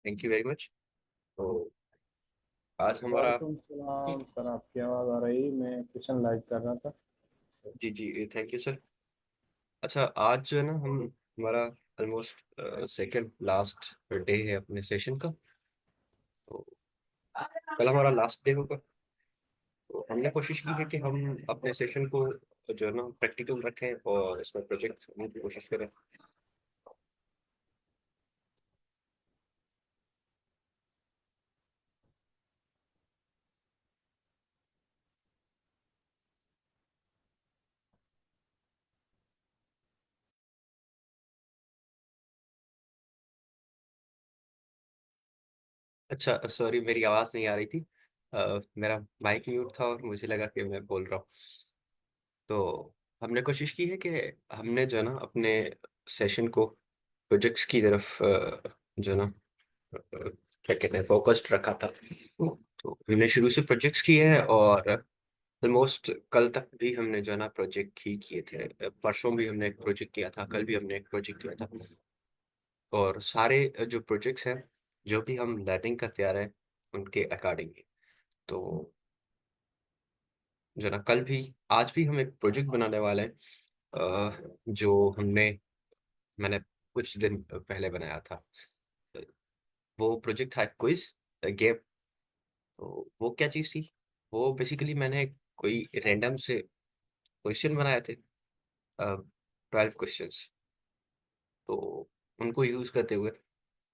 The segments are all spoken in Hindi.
Thank you very much. तो आज हमारा। वालेकुम सलाम सर, आपकी आवाज़ आ रही। मैं सेशन लाइव कर रहा था। जी जी, थैंक यू सर। अच्छा, आज जो है ना हम हमारा ऑलमोस्ट सेकंड लास्ट डे है अपने सेशन का। तो कल हमारा लास्ट डे होगा। तो हमने कोशिश की है कि हम अपने सेशन को जो है ना प्रैक्टिकल रखें और इसमें प्रोजेक्ट करने की कोशिश करें। अच्छा, सॉरी, मेरी आवाज़ नहीं आ रही थी। मेरा माइक म्यूट था और मुझे लगा कि मैं बोल रहा हूँ। तो हमने कोशिश की है कि हमने जो है ना अपने सेशन को प्रोजेक्ट्स की तरफ जो है ना क्या कहते हैं फोकस्ड रखा था। तो हमने शुरू से प्रोजेक्ट्स किए हैं और ऑलमोस्ट कल तक भी हमने जो है ना प्रोजेक्ट ही किए थे। परसों भी हमने एक प्रोजेक्ट किया था, कल भी हमने एक प्रोजेक्ट किया था। और सारे जो प्रोजेक्ट्स हैं जो भी हम लर्निंग करते आ रहे हैं उनके अकॉर्डिंग। तो जो है ना कल भी आज भी हम एक प्रोजेक्ट बनाने वाले हैं, जो मैंने कुछ दिन पहले बनाया था। वो प्रोजेक्ट था क्विज गेम। तो वो क्या चीज़ थी? वो बेसिकली मैंने कोई रैंडम से क्वेश्चन बनाए थे, 12 क्वेश्चंस। तो उनको यूज़ करते हुए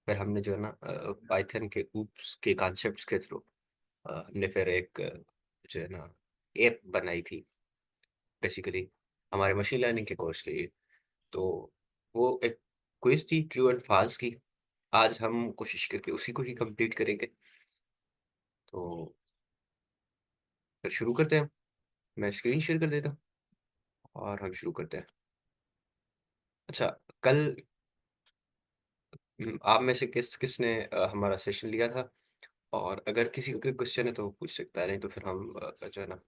फिर हमने जो है ना पाइथन के ऊप्स के कॉन्सेप्ट्स के थ्रू हमने फिर एक जो है ना ऐप बनाई थी, बेसिकली हमारे मशीन लर्निंग के कोर्स के लिए। तो वो एक क्विज थी ट्रू एंड फॉल्स की। आज हम कोशिश करके उसी को ही कंप्लीट करेंगे। तो फिर शुरू करते हैं। मैं स्क्रीन शेयर कर देता हूँ और हम शुरू करते हैं। अच्छा, कल आप में से किसने हमारा सेशन लिया था? और अगर किसी को कोई क्वेश्चन है तो वो पूछ सकता है, नहीं तो फिर हम जो है ना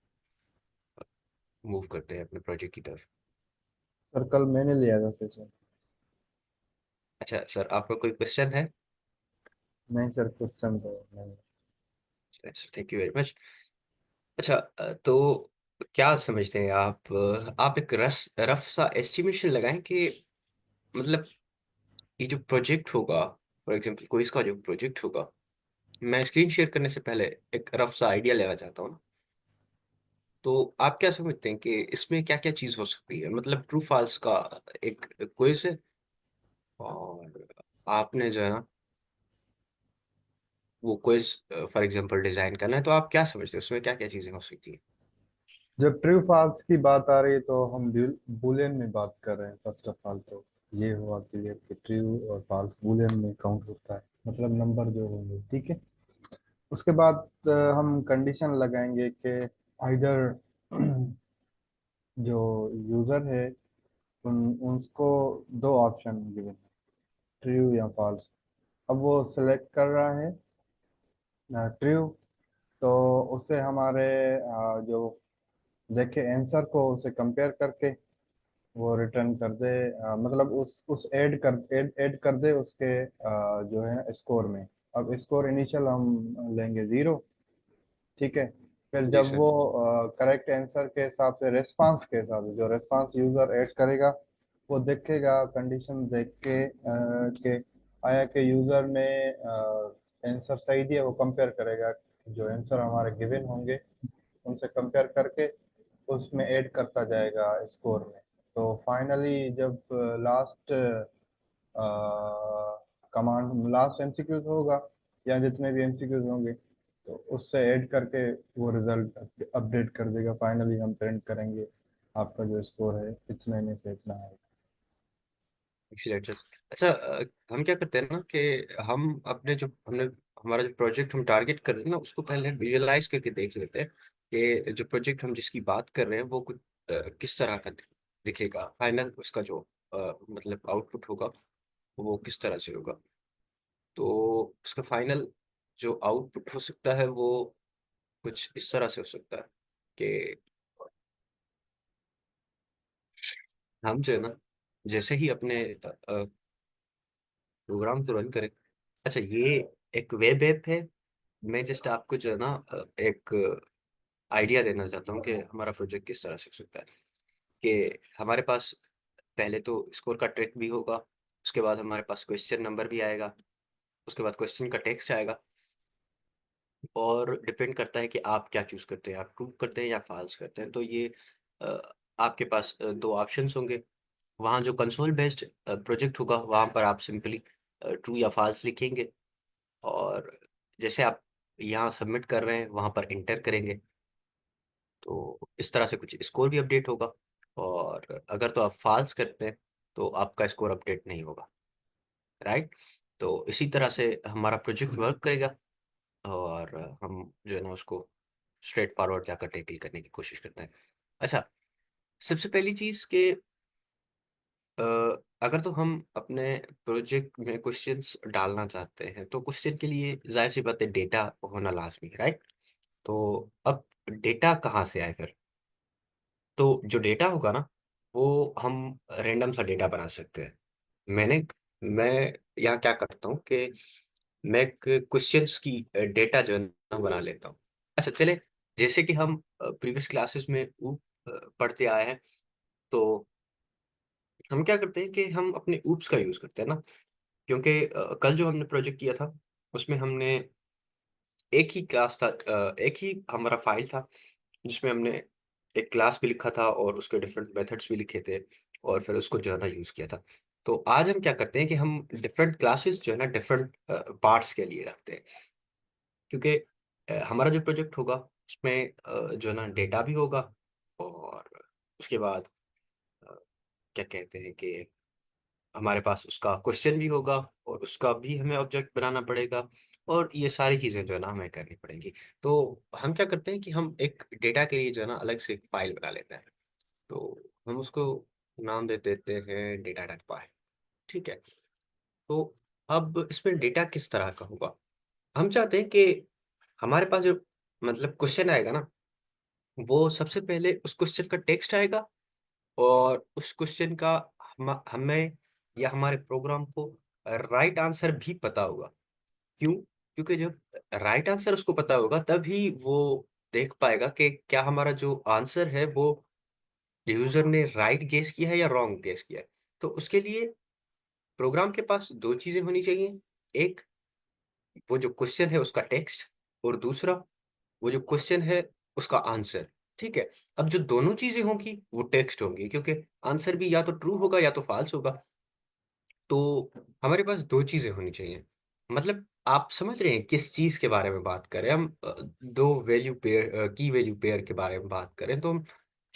मूव करते हैं अपने प्रोजेक्ट की तरफ। सर, कल मैंने लिया था सेशन। अच्छा सर, आपका कोई क्वेश्चन है? नहीं सर, क्वेश्चन तो नहीं। Thank you very much. अच्छा, तो क्या समझते हैं आप? आप एक रफ सा एस्टिमेशन लगाएं कि मतलब ये जो प्रोजेक्ट होगा, फॉर एग्जांपल कोई इसका जो प्रोजेक्ट होगा, मैं स्क्रीन शेयर करने से पहले एक रफ सा आइडिया लेना चाहता हूँ ना। तो आप क्या समझते हैं कि इसमें क्या क्या चीज हो सकती है? मतलब ट्रू फॉल्स का एक क्विज है और आपने जो है ना वो क्विज फॉर एग्जांपल डिजाइन करना है, तो आप क्या समझते हैं उसमें क्या क्या चीजें हो सकती हैं? जब ट्रू फॉल्स की बात आ रही है तो हम बुलियन में बात कर रहे हैं। फर्स्ट ऑफ ऑल तो ये हुआ क्लियर कि ट्रू और फॉल्स बुलियन में काउंट होता है, मतलब नंबर जो होंगे। ठीक है। उसके बाद हम कंडीशन लगाएंगे कि आइदर जो यूजर है उन उनको दो ऑप्शन गिवन, ट्रू या फॉल्स। अब वो सिलेक्ट कर रहा है ट्रू, तो उससे हमारे जो देखे आंसर को उसे कंपेयर करके वो रिटर्न कर दे, मतलब उस ऐड कर दे उसके जो है स्कोर में। अब स्कोर इनिशियल हम लेंगे 0। ठीक है। फिर जी जब सर। वो करेक्ट आंसर के हिसाब से, रेस्पॉन्स के हिसाब से, जो रेस्पॉन्स यूजर ऐड करेगा वो देखेगा, कंडीशन देख के आया कि यूजर ने आंसर सही दिया, वो कंपेयर करेगा जो आंसर हमारे गिवन होंगे उनसे कंपेयर करके उसमें ऐड करता जाएगा स्कोर में। तो फाइनली जब लास्ट कमांड, लास्ट एमसीक्यूज होगा या जितने भी एमसीक्यूज होंगे, तो उससे ऐड करके वो रिजल्ट अपडेट कर देगा। फाइनली हम प्रिंट करेंगे आपका जो स्कोर है इतने में से इतना है। Excellent sir. अच्छा, हम क्या करते हैं ना कि हम अपने जो हमने हमारा जो प्रोजेक्ट हम टारगेट कर रहे हैं ना उसको पहले विजुअलाइज करके देख लेते हैं कि जो प्रोजेक्ट हम जिसकी बात कर रहे हैं वो कुछ किस तरह का दिखेगा। फाइनल उसका जो मतलब आउटपुट होगा वो किस तरह से होगा। तो उसका फाइनल जो आउटपुट हो सकता है वो कुछ इस तरह से हो सकता है कि हम जो है ना जैसे ही अपने प्रोग्राम को रन करें अच्छा, ये एक वेब ऐप है। मैं जस्ट आपको जो है ना एक आइडिया देना चाहता हूँ कि हमारा प्रोजेक्ट किस तरह से हो सकता है। कि हमारे पास पहले तो स्कोर का ट्रैक भी होगा, उसके बाद हमारे पास क्वेश्चन नंबर भी आएगा, उसके बाद क्वेश्चन का टेक्स्ट आएगा, और डिपेंड करता है कि आप क्या चूज़ करते हैं, आप ट्रू करते हैं या फ़ॉल्स करते हैं। तो ये अ, आपके पास 2 ऑप्शंस होंगे। वहाँ जो कंसोल बेस्ड प्रोजेक्ट होगा, वहाँ पर आप सिंपली ट्रू या फ़ॉल्स लिखेंगे, और जैसे आप यहाँ सबमिट कर रहे हैं, वहाँ पर एंटर करेंगे। तो इस तरह से कुछ स्कोर भी अपडेट होगा, और अगर तो आप फ़ॉल्स करते हैं, तो आपका स्कोर अपडेट नहीं होगा, राइट? तो इसी तरह से हमारा प्रोजेक्ट वर्क करेगा, और हम जो है ना उसको स्ट्रेट फॉरवर्ड जाकर टैकल करने की कोशिश करते हैं। अच्छा, सबसे पहली चीज़ कि अ, अगर तो हम अपने प्रोजेक्ट में क्वेश्चंस डालना चाहते हैं, तो क्वेश्चन के लिए ज़ाहिर-सी बात है डेटा होना लाज़मी है, राइट? तो अब डेटा कहाँ से आए फिर? तो जो डेटा होगा ना, वो हम रैंडम सा डेटा बना सकते हैं। मैंने मैं यहाँ क्या करता हूँ कि मैं एक क्वेश्चंस की डेटा जो है ना बना लेता हूँ। अच्छा चलिए, जैसे कि हम प्रीवियस क्लासेस में पढ़ते आए हैं, तो हम क्या करते हैं कि हम अपने ऊप्स का यूज़ करते हैं ना, क्योंकि कल जो हमने प्रोजेक्ट किया था, उसमें हमने एक ही क्लास था, एक ही हमारा फ़ाइल था, जिसमें हमने एक क्लास भी लिखा था और उसके डिफरेंट मेथड्स भी लिखे थे, और फिर उसको जो है ना यूज़ किया था। तो आज हम क्या करते हैं कि हम डिफरेंट क्लासेस जो है ना डिफरेंट पार्ट्स के लिए रखते हैं। क्योंकि हमारा जो प्रोजेक्ट होगा, उसमें जो है ना डेटा भी होगा, और उसके बाद अ, क्या कहते हैं कि हमारे पास उसका क्वेश्चन भी होगा, और उसका भी हमें ऑब्जेक्ट बनाना पड़ेगा, और ये सारी चीज़ें जो है ना हमें करनी पड़ेंगी। तो हम क्या करते हैं कि हम एक डेटा के लिए जो है ना अलग से एक फ़ाइल बना लेते हैं। तो हम उसको नाम दे देते हैं data.py, ठीक है? तो अब इसमें डेटा किस तरह का होगा? हम चाहते हैं कि हमारे पास जो मतलब क्वेश्चन आएगा ना, वो सबसे पहले उस क्वेश्चन का टेक्स्ट आएगा, और उस क्वेश्चन का हमें या हमारे प्रोग्राम को राइट आंसर भी पता होगा। क्यों? क्योंकि जब राइट आंसर उसको पता होगा, तभी वो देख पाएगा कि क्या हमारा जो आंसर है वो यूज़र ने राइट गेस किया है या रॉन्ग गेस किया है। तो उसके लिए प्रोग्राम के पास 2 चीज़ें होनी चाहिए। एक, वो जो क्वेश्चन है उसका टेक्स्ट, और दूसरा, वो जो क्वेश्चन है उसका आंसर, ठीक है? अब जो दोनों चीज़ें होंगी वो टेक्स्ट होंगी, क्योंकि आंसर भी या तो ट्रू होगा या तो फ़ॉल्स होगा। तो हमारे पास 2 चीज़ें होनी चाहिए। मतलब आप समझ रहे हैं किस चीज़ के बारे में बात कर रहे हैं हम, 2 वैल्यू पेयर, की वैल्यू पेयर के बारे में बात कर रहे हैं, तो हम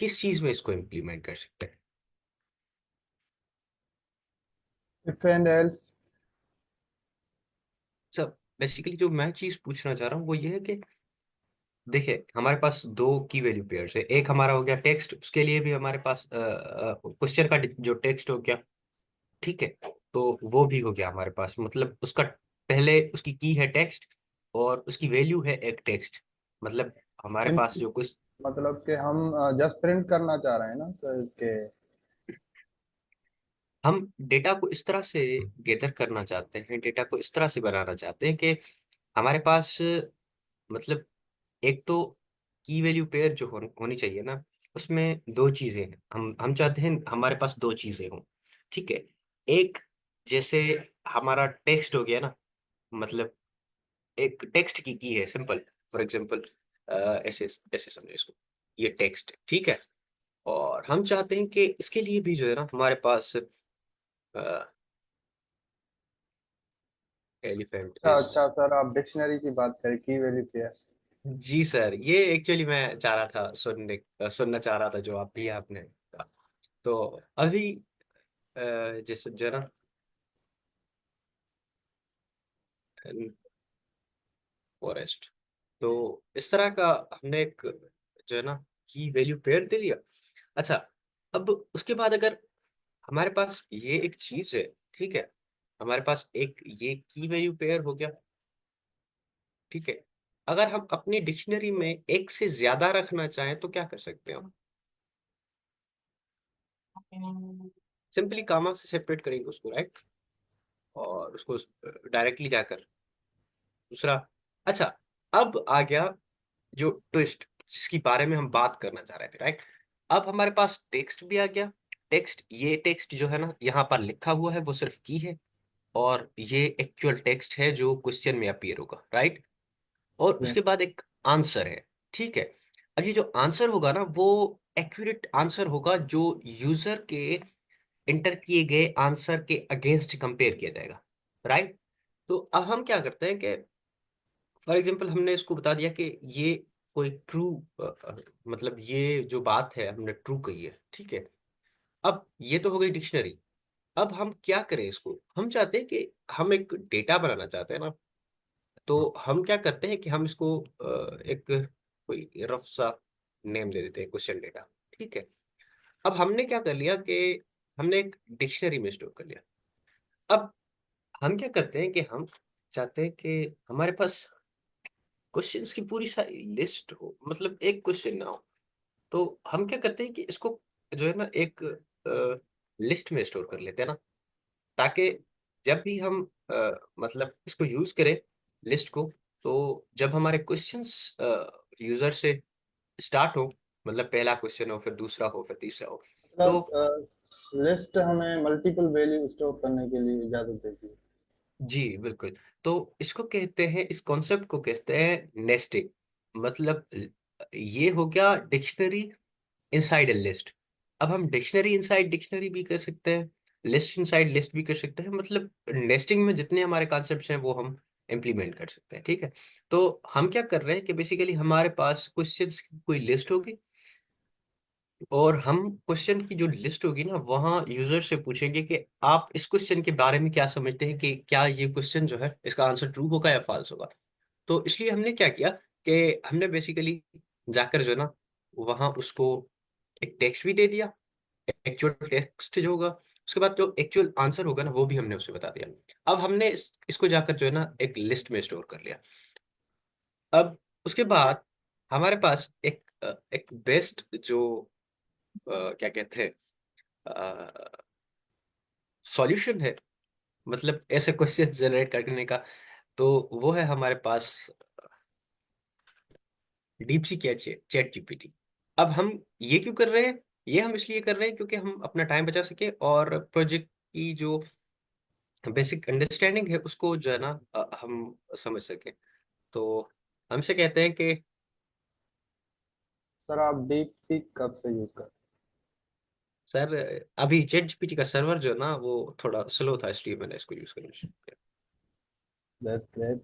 किस चीज़ में इसको इम्प्लीमेंट कर सकते हैं? If and else. सब बेसिकली जो मैं चीज़ पूछना चाह रहा हूँ वो ये है कि देखिए, हमारे पास 2 की वैल्यू पेयर्स है। एक हमारा हो गया टेक्स्ट, उसके लिए भी हमारे पास क्वेश्चन का जो टेक्स्ट हो गया, ठीक है? तो वो भी हो गया हमारे पास, मतलब उसका पहले उसकी की है टेक्स्ट, और उसकी वैल्यू है एक टेक्स्ट। मतलब हमारे पास जो कुछ मतलब कि हम जस्ट प्रिंट करना चाह रहे हैं ना, तो कि हम डेटा को इस तरह से गैदर करना चाहते हैं, डेटा को इस तरह से बनाना चाहते हैं कि हमारे पास मतलब एक तो की वैल्यू पेयर जो होनी चाहिए ना, उसमें 2 चीज़ें हैं। हम चाहते हैं हमारे पास 2 चीज़ें हों, ठीक है? एक, जैसे हमारा टेक्स्ट हो गया ना, मतलब एक टेक्स्ट की है सिंपल, फॉर एग्ज़ाम्पल ऐसे ऐसे समझो इसको, ये टेक्स्ट है, ठीक है? और हम चाहते हैं कि इसके लिए भी जो है ना हमारे पास एलिफेंट अच्छा इज़ अच्छा सर, आप डिक्शनरी की बात करें, की वैल्यू पेयर। जी सर, ये एक्चुअली मैं चाह रहा था सुनना चाह रहा था जो आप भी आपने कहा। तो अभी जैसे जो है ना फॉरेस्ट, तो इस तरह का हमने एक जो है ना की वैल्यू पेयर दे दिया। अच्छा, अब उसके बाद अगर हमारे पास ये एक चीज़ है, ठीक है? हमारे पास एक ये की वैल्यू पेयर हो गया, ठीक है? अगर हम अपनी डिक्शनरी में एक से ज़्यादा रखना चाहें तो क्या कर सकते हैं हम? सिंपली कॉमा से सेपरेट करेंगे उसको, राइट? और उसको डायरेक्टली जाकर दूसरा। अच्छा, अब आ गया जो ट्विस्ट जिसकी बारे में हम बात करना चाह रहे थे, राइट? अब हमारे पास टेक्स्ट भी आ गया। टेक्स्ट, ये टेक्स्ट जो है ना यहाँ पर लिखा हुआ है वो सिर्फ की है, और ये एक्चुअल टेक्स्ट है जो क्वेश्चन में अपीयर होगा, राइट? और जी। उसके बाद एक आंसर है, ठीक है? अब ये जो आंसर होगा ना वो एक्यूरेट आंसर होगा जो यूजर के इंटर किए गए आंसर के अगेंस्ट कंपेयर किया जाएगा, राइट? तो अब हम क्या करते हैं कि फॉर एग्जाम्पल हमने इसको बता दिया कि ये कोई ट्रू, मतलब ये जो बात है हमने ट्रू कही है, ठीक है? अब ये तो हो गई डिक्शनरी। अब हम क्या करें इसको, हम चाहते हैं कि हम एक डेटा बनाना चाहते हैं ना, तो हम क्या करते हैं कि हम इसको एक कोई रफ सा नेम दे देते हैं, क्वेश्चन डेटा, ठीक है? अब हमने क्या कर लिया कि हमने एक डिक्शनरी में स्टोर कर लिया। अब हम क्या करते हैं कि हम चाहते हैं कि हमारे पास क्वेश्चंस की पूरी सारी लिस्ट हो, मतलब एक क्वेश्चन ना हो। तो हम क्या करते हैं कि इसको जो है ना एक लिस्ट में स्टोर कर लेते हैं ना, ताकि जब भी हम मतलब इसको यूज करें लिस्ट को, तो जब हमारे क्वेश्चंस यूजर से स्टार्ट हो, मतलब पहला क्वेश्चन हो, फिर दूसरा हो, फिर तीसरा हो, तो मतलब लिस्ट हमें मल्टीपल वैल्यू स्टोर करने के लिए इजाजत देती है। जी बिल्कुल। तो इसको कहते हैं, इस कॉन्सेप्ट को कहते हैं नेस्टिंग। मतलब ये हो गया डिक्शनरी इनसाइड ए लिस्ट। अब हम डिक्शनरी इनसाइड डिक्शनरी भी कर सकते हैं, लिस्ट इनसाइड लिस्ट भी कर सकते हैं, मतलब नेस्टिंग में जितने हमारे कॉन्सेप्ट्स हैं वो हम इम्प्लीमेंट कर सकते हैं, ठीक है? तो हम क्या कर रहे हैं कि बेसिकली हमारे पास क्वेश्चंस की कोई लिस्ट होगी, और हम क्वेश्चन की जो लिस्ट होगी ना वहाँ यूजर से पूछेंगे कि आप इस क्वेश्चन के बारे में क्या समझते हैं, कि क्या ये क्वेश्चन जो है इसका आंसर ट्रू होगा या फॉल्स होगा। तो इसलिए हमने क्या किया कि हमने बेसिकली जाकर जो है ना वहाँ उसको एक टेक्स्ट भी दे दिया, एक्चुअल टेक्स्ट जो होगा, उसके बाद जो एक्चुअल आंसर होगा ना वो भी हमने उसे बता दिया। अब हमने इसको जाकर जो है ना एक लिस्ट में स्टोर कर लिया। अब उसके बाद हमारे पास एक बेस्ट जो क्या कहते हैं सॉल्यूशन है, मतलब ऐसे क्वेश्चन जनरेट करने का, तो वो है हमारे पास डीप सी चैट जीपीटी। अब हम ये क्यों कर रहे हैं? ये हम इसलिए कर रहे हैं क्योंकि हम अपना टाइम बचा सके, और प्रोजेक्ट की जो बेसिक अंडरस्टैंडिंग है उसको जो है ना हम समझ सके। तो हमसे कहते हैं कि सर आप डीप सीक कब से यूज कर? सर अभी चैट जीपीटी का सर्वर जो है ना वो थोड़ा स्लो था, इसलिए मैंने इसको यूज करना शुरू किया। That's great.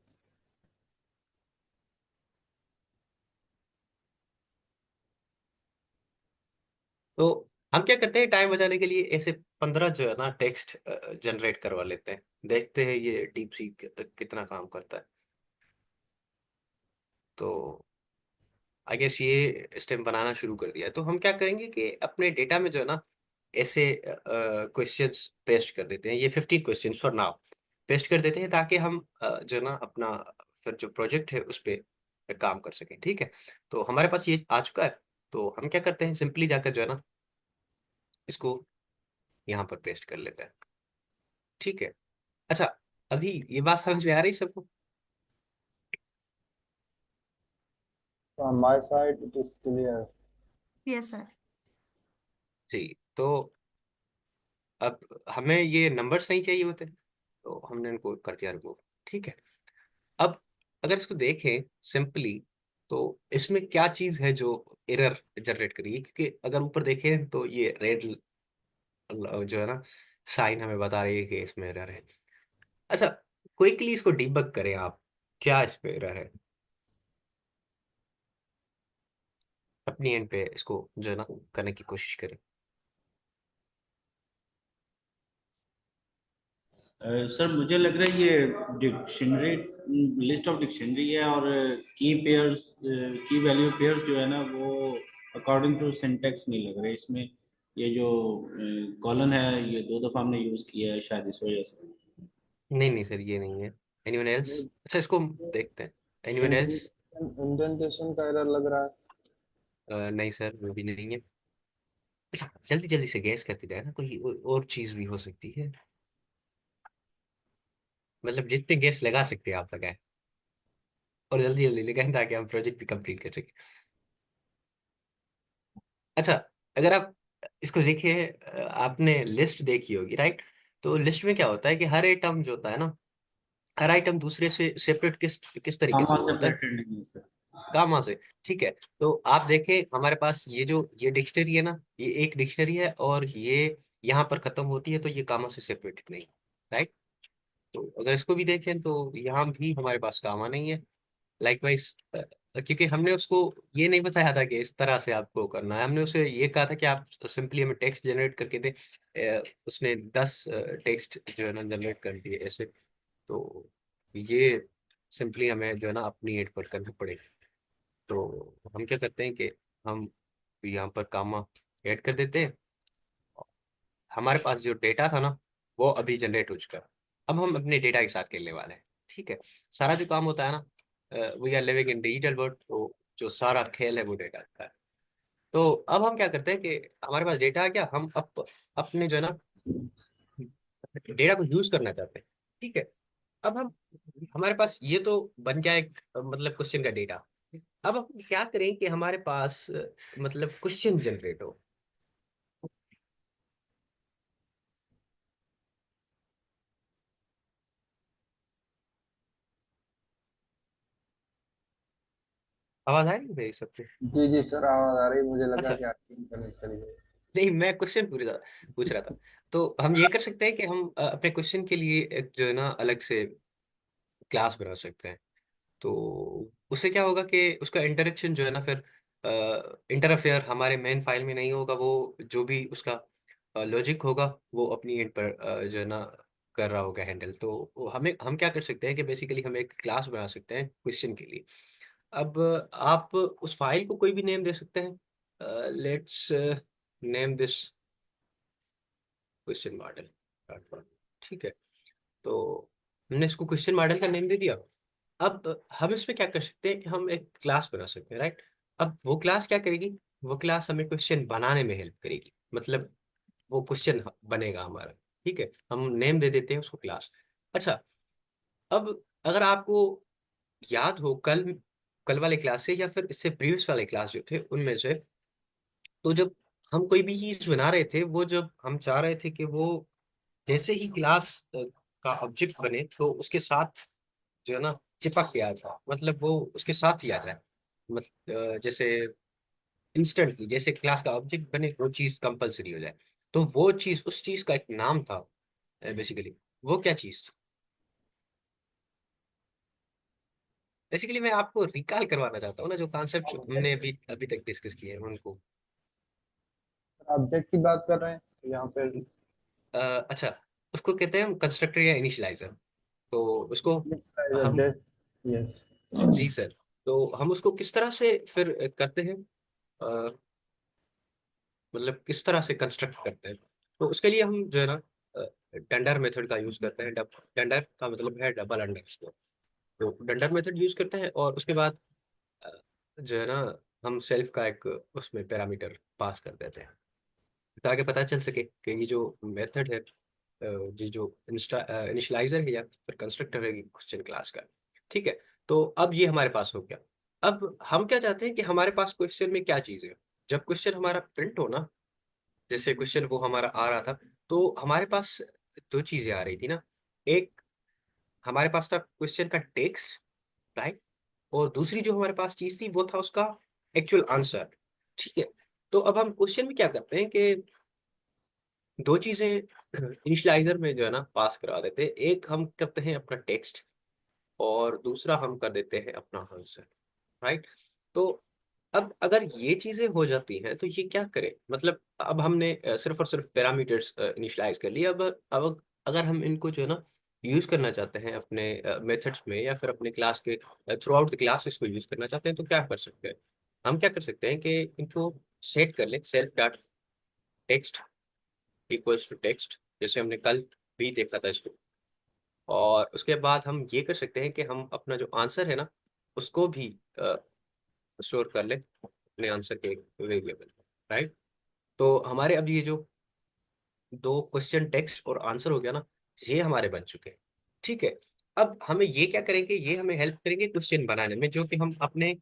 तो हम क्या करते हैं टाइम बचाने के लिए ऐसे 15 जो है ना टेक्स्ट जनरेट करवा लेते हैं, देखते हैं ये डीप सीक कितना काम करता है। तो आई गेस ये स्टेम बनाना शुरू कर दिया है। तो हम क्या करेंगे कि अपने डेटा में जो है ना ऐसे क्वेश्चंस पेस्ट कर देते हैं, ये 15 क्वेश्चंस फॉर नाउ पेस्ट कर देते हैं, ताकि हम जो है ना अपना फिर जो प्रोजेक्ट है उस पे काम कर सकें, ठीक है? तो हमारे पास ये आ चुका है। तो हम क्या करते हैं, सिंपली जाकर जो है ना इसको यहाँ पर पेस्ट कर लेते हैं, ठीक है? अच्छा, अभी ये बात समझ में आ रही सबको? From my side it is clear. Yes sir. जी। तो अब हमें ये नंबर्स नहीं चाहिए होते, तो हमने इनको कर दिया रिमूव, ठीक है? अब अगर इसको देखें सिंपली, तो इसमें क्या चीज है जो एरर जनरेट करेगी? क्योंकि अगर ऊपर देखें तो ये रेड जो है ना साइन हमें बता रही है कि इसमें एरर है। अच्छा, क्विकली इसको डिबग करें आप, क्या इसमें एरर है? अपनी एंड पे इसको जो है ना करने की कोशिश करें। सर मुझे लग रहा है ये डिक्शनरी लिस्ट ऑफ डिक्शनरी है, और की पेयर्स की वैल्यू पेयर्स जो है ना वो अकॉर्डिंग टू सिंटेक्स नहीं लग रहे इसमें। ये जो कॉलन है ये 2 दफा हमने यूज किया है शायद इस वजह से। नहीं नहीं सर, ये नहीं है। Anyone else? अच्छा, इसको देखते हैं। Anyone else? इंडेंटेशन का एरर लग रहा है। नहीं सर, वो भी नहीं है। अच्छा, जल्दी जल्दी से गैस करते जाए ना, कोई और चीज भी हो सकती है। मतलब जितने गेस लगा सकते हैं आप लगाए, और जल्दी जल्दी लगाएं ताकि हम प्रोजेक्ट भी कंप्लीट कर सकें। अच्छा, अगर आप इसको देखिए, आपने लिस्ट देखी होगी, राइट? तो लिस्ट में क्या होता है कि हर आइटम जो होता है ना, हर आइटम दूसरे से सेपरेट किस किस तरीके से कॉमा वो होता है? सेपरेटेड नहीं है सर। गामा से। ठीक है, तो आप देखें हमारे पास ये डिक्शनरी है ना, ये एक डिक्शनरी है, और ये यहाँ पर खत्म होती है, तो ये गामा से सेपरेटेड नहीं, राइट? तो अगर इसको भी देखें तो यहाँ भी हमारे पास गामा नहीं है। लाइकवाइज, क्योंकि हमने उसको ये नहीं बताया था कि इस तरह से आपको करना है, हमने उसे ये कहा था कि आप सिंपली हमें टेक्स्ट जनरेट करके दे। उसने 10 टेक्स्ट जो है ना जनरेट कर दिए ऐसे। तो ये सिंपली हमें जो है ना अपनी एड पर करना पड़ेगा। तो हम क्या करते हैं कि हम यहाँ पर कामा ऐड कर देते हैं। हमारे पास जो डेटा था ना, वो अभी जनरेट हो चुका है। अब हम अपने डेटा के साथ खेलने वाले हैं। ठीक है, सारा जो काम होता है ना, we are living in digital world, तो जो सारा खेल है वो डेटा का है। तो अब हम क्या करते हैं कि हमारे पास डेटा है, क्या हम अपने जो है ना डेटा को यूज करना चाहते हैं। ठीक है, अब हम हमारे पास ये तो बन गया एक मतलब क्वेश्चन का डेटा। अब हम क्या करें कि हमारे पास मतलब क्वेश्चन जनरेट हो। आवाज आ रही है मेरी सबसे? जी जी सर, आवाज आ रही, मुझे लगा अच्छा, कि आपकी इंटरनेट चली गई। नहीं मैं क्वेश्चन पूछ रहा था। तो हम ये कर सकते हैं कि हम अपने क्वेश्चन के लिए एक जो है ना अलग से क्लास बना सकते हैं। तो उससे क्या होगा कि उसका इंटरेक्शन जो है ना, फिर इंटरफेयर हमारे मेन फाइल में नहीं होगा। वो जो भी उसका लॉजिक होगा वो अपनी एंड पर जो है ना कर रहा होगा हैंडल। तो हम क्या कर सकते हैं कि बेसिकली हम एक क्लास बना सकते हैं क्वेश्चन के लिए। अब आप उस फाइल को कोई भी नेम दे सकते हैं। Let's name this question model dot com. ठीक है, तो हमने इसको क्वेश्चन मॉडल का नेम दे दिया। अब हम इसमें क्या कर सकते हैं कि हम एक क्लास बना सकते हैं, राइट? अब वो क्लास क्या करेगी? वो क्लास हमें क्वेश्चन बनाने में हेल्प करेगी। मतलब वो क्वेश्चन बनेगा हमारा। ठीक है, हम नेम दे देते हैं उसको क्लास। अच्छा, अब अगर आपको याद हो, कल कल वाले क्लास से या फिर इससे प्रीवियस वाले क्लास जो थे उनमें से, तो जब हम कोई भी चीज बना रहे थे, वो जब हम चाह रहे थे कि वो जैसे ही क्लास का ऑब्जेक्ट बने तो उसके साथ जो है ना चिपक के आ जाए, मतलब वो उसके साथ ही आ जाए। मतलब जैसे इंस्टेंटली जैसे क्लास का ऑब्जेक्ट बने वो चीज कंपलसरी हो जाए। तो वो चीज, उस चीज का एक नाम था बेसिकली। वो क्या चीज थी? बेसिकली मैं आपको रिकॉल करवाना चाहता हूँ ना, जो कॉन्सेप्ट हमने अभी अभी तक डिस्कस किए हैं उनको। ऑब्जेक्ट की बात कर रहे हैं यहाँ पे। अच्छा, उसको कहते हैं हम कंस्ट्रक्टर या इनिशियलाइजर। तो उसको हम, यस। जी सर, तो हम उसको किस तरह से फिर करते हैं, मतलब किस तरह से कंस्ट्रक्ट करते हैं? तो उसके लिए हम जो है ना डंडर मेथड का यूज करते हैं। डंडर का मतलब है डबल अंडरस्कोर। तो डंडर मेथड यूज करते हैं, और उसके बाद अ, जो है ना हम सेल्फ का एक उसमें पैरामीटर पास कर देते हैं, ताकि पता चल सके कि ये जो मेथड है, ये जो इनिशियलाइजर है या फिर कंस्ट्रक्टर है, क्वेश्चन क्लास का। ठीक है, तो अब ये हमारे पास हो गया। अब हम क्या चाहते हैं कि हमारे पास क्वेश्चन में क्या चीज़ है। जब क्वेश्चन हमारा प्रिंट हो ना, जैसे क्वेश्चन वो हमारा आ रहा था, तो हमारे पास दो चीजें आ रही थी ना। एक हमारे पास था क्वेश्चन का टेक्स्ट, राइट? और दूसरी जो हमारे पास चीज थी वो था उसका एक्चुअल आंसर। ठीक है, तो अब हम क्वेश्चन में क्या करते हैं कि दो चीजें इनिशियलाइजर में जो है ना पास करा देते हैं। एक हम करते हैं अपना टेक्स्ट, और दूसरा हम कर देते हैं अपना आंसर, राइट? तो अब अगर ये चीजें हो जाती हैं तो ये क्या करें? मतलब अब हमने सिर्फ और सिर्फ पैरामीटर्स इनिशियलाइज कर लिए। अब अगर हम इनको जो है ना यूज करना चाहते हैं अपने मेथड्स में, या फिर अपने क्लास के थ्रू आउट द क्लास इसको यूज करना चाहते हैं, तो क्या कर सकते हैं? हम क्या कर सकते हैं कि इनको सेट कर लें, self dot text equals to text, जैसे हमने कल भी देखा था इसको। और उसके बाद हम ये कर सकते हैं कि हम अपना जो आंसर है ना उसको भी स्टोर कर ले अपने आंसर के वेरिएबल, राइट? तो हमारे अब ये जो दो क्वेश्चन टेक्स्ट और आंसर हो गया ना, ये हमारे बन चुके हैं। ठीक है, अब हमें ये क्या करेंगे, ये हमें हेल्प करेंगे क्वेश्चन बनाने में, जो कि हम अपने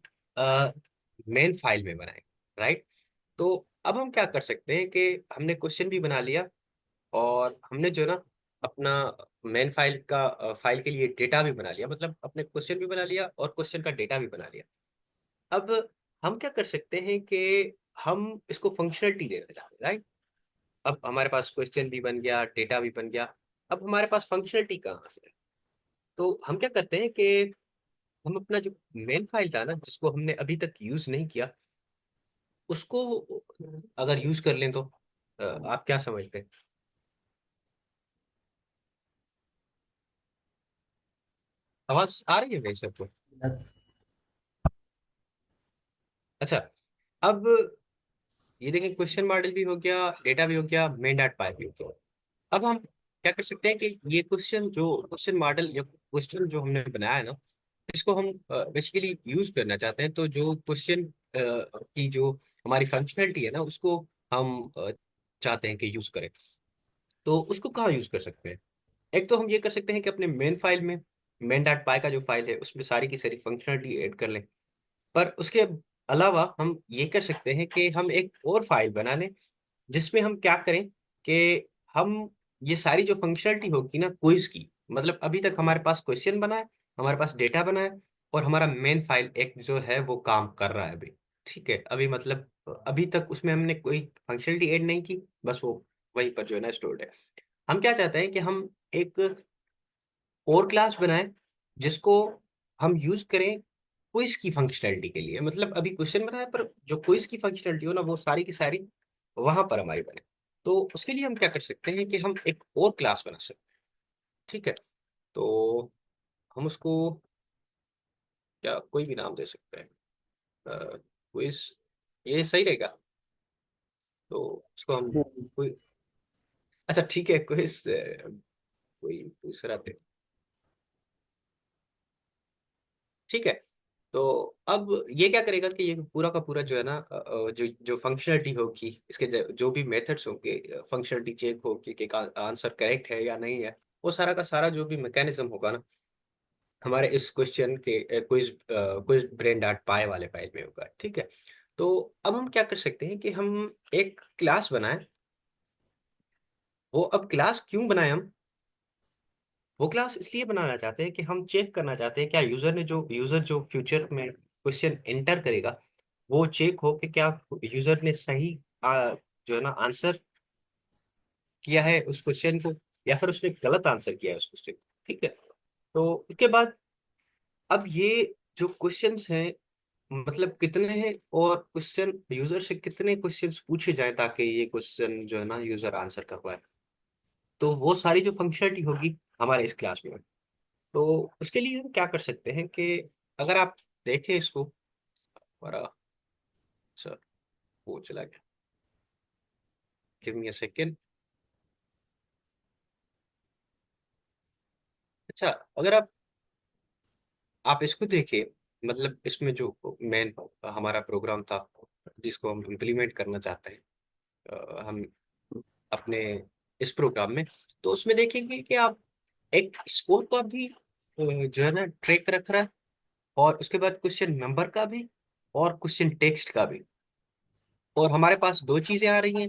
मेन फाइल में बनाएंगे, राइट। तो अब हम क्या कर सकते हैं कि हमने क्वेश्चन भी बना लिया, और हमने जो है ना अपना मेन फाइल का फाइल के लिए डेटा भी बना लिया, मतलब अपने क्वेश्चन भी बना लिया और क्वेश्चन का डेटा भी बना लिया। अब हम क्या कर सकते हैं कि हम इसको फंक्शनलिटी देना चाहते हैं, राइट। अब हमारे पास क्वेश्चन भी बन गया, डेटा भी बन गया, अब हमारे पास फंक्शनलिटी कहाँ से है? तो हम क्या करते हैं कि हम अपना जो मेन फाइल था ना, जिसको हमने अभी तक यूज नहीं किया, उसको अगर यूज कर लें तो आप क्या समझते हैं? आवाज आ रही है मेरी सबको? यस। अच्छा, अब ये देखें, क्वेश्चन मॉडल भी हो गया, डेटा भी हो गया, मेन डॉट पाई भी हो गया। अब हम क्या कर सकते हैं कि ये क्वेश्चन मॉडल या क्वेश्चन जो हमने बनाया है ना, इसको हम बेसिकली यूज करना चाहते हैं। तो जो क्वेश्चन की जो हमारी फंक्शनलिटी है ना, उसको हम चाहते हैं कि यूज करें। तो उसको कहाँ यूज कर सकते हैं? एक तो हम ये कर सकते हैं कि अपने मेन फाइल में, मेन डॉट पाई का जो फाइल है, उसमें सारी की सारी फंक्शनलिटी ऐड कर लें। पर उसके अलावा हम ये कर सकते हैं कि हम एक और फाइल बना लें, जिसमें हम क्या करें कि हम ये सारी जो फंक्शनलिटी होगी ना क्विज की, मतलब अभी तक हमारे पास क्वेश्चन बना है, हमारे पास डेटा बना है, और हमारा मेन फाइल एक जो है वो काम कर रहा है अभी। ठीक है, अभी मतलब अभी तक उसमें हमने कोई फंक्शनलिटी ऐड नहीं की, बस वो वहीं पर जो है ना स्टोर्ड है। हम क्या चाहते हैं कि हम एक और क्लास बनाएं, जिसको हम यूज करें क्विज की फंक्शनलिटी के लिए। मतलब अभी क्वेश्चन बना है, पर जो क्विज की फंक्शनलिटी हो ना, वो सारी की सारी वहां पर हमारी बने। तो उसके लिए हम क्या कर सकते हैं कि हम एक और क्लास बना सकते हैं। ठीक है, तो हम उसको क्या कोई भी नाम दे सकते हैं, क्विज, ये सही रहेगा। तो उसको हम कोई, अच्छा ठीक है, क्विज कोई दूसरा थे। ठीक है, तो अब ये क्या करेगा कि ये पूरा का पूरा जो है ना जो जो फंक्शनलिटी होगी, इसके जो भी मेथड्स होंगे, फंक्शनलिटी चेक होगी कि आंसर करेक्ट है या नहीं है, वो सारा का सारा जो भी मैकेनिज्म होगा ना, हमारे इस क्वेश्चन के क्विज क्विज ब्रेन डॉट पाई वाले फाइल में होगा। ठीक है, तो अब हम क्या कर सकते हैं कि हम एक क्लास बनाएं। वो अब क्लास क्यों बनाए हम? वो क्लास इसलिए बनाना चाहते हैं कि हम चेक करना चाहते हैं क्या यूजर जो फ्यूचर में क्वेश्चन एंटर करेगा, वो चेक हो कि क्या यूजर ने सही जो है ना आंसर किया है उस क्वेश्चन को, या फिर उसने गलत आंसर किया है उस क्वेश्चन को। ठीक है, तो उसके बाद अब ये जो क्वेश्चंस हैं, मतलब कितने हैं, और क्वेश्चन यूजर से कितने क्वेश्चंस पूछे जाए ताकि ये क्वेश्चन जो है ना यूजर आंसर कर पाए। तो वो सारी जो फंक्शनलिटी होगी हमारे इस क्लास में। तो उसके लिए हम क्या कर सकते हैं कि अगर आप देखें इसको, हमारा सर वो चला गया, गिव मी अ सेकेंड। अच्छा, अगर आप इसको देखिए, मतलब इसमें जो मेन हमारा प्रोग्राम था, जिसको हम इम्प्लीमेंट करना चाहते हैं हम अपने इस प्रोग्राम में, तो उसमें देखेंगे कि आप एक स्कोर का भी जो है ना ट्रैक रख रहा है, और उसके बाद क्वेश्चन नंबर का भी, और क्वेश्चन टेक्स्ट का भी। और हमारे पास दो चीजें आ रही हैं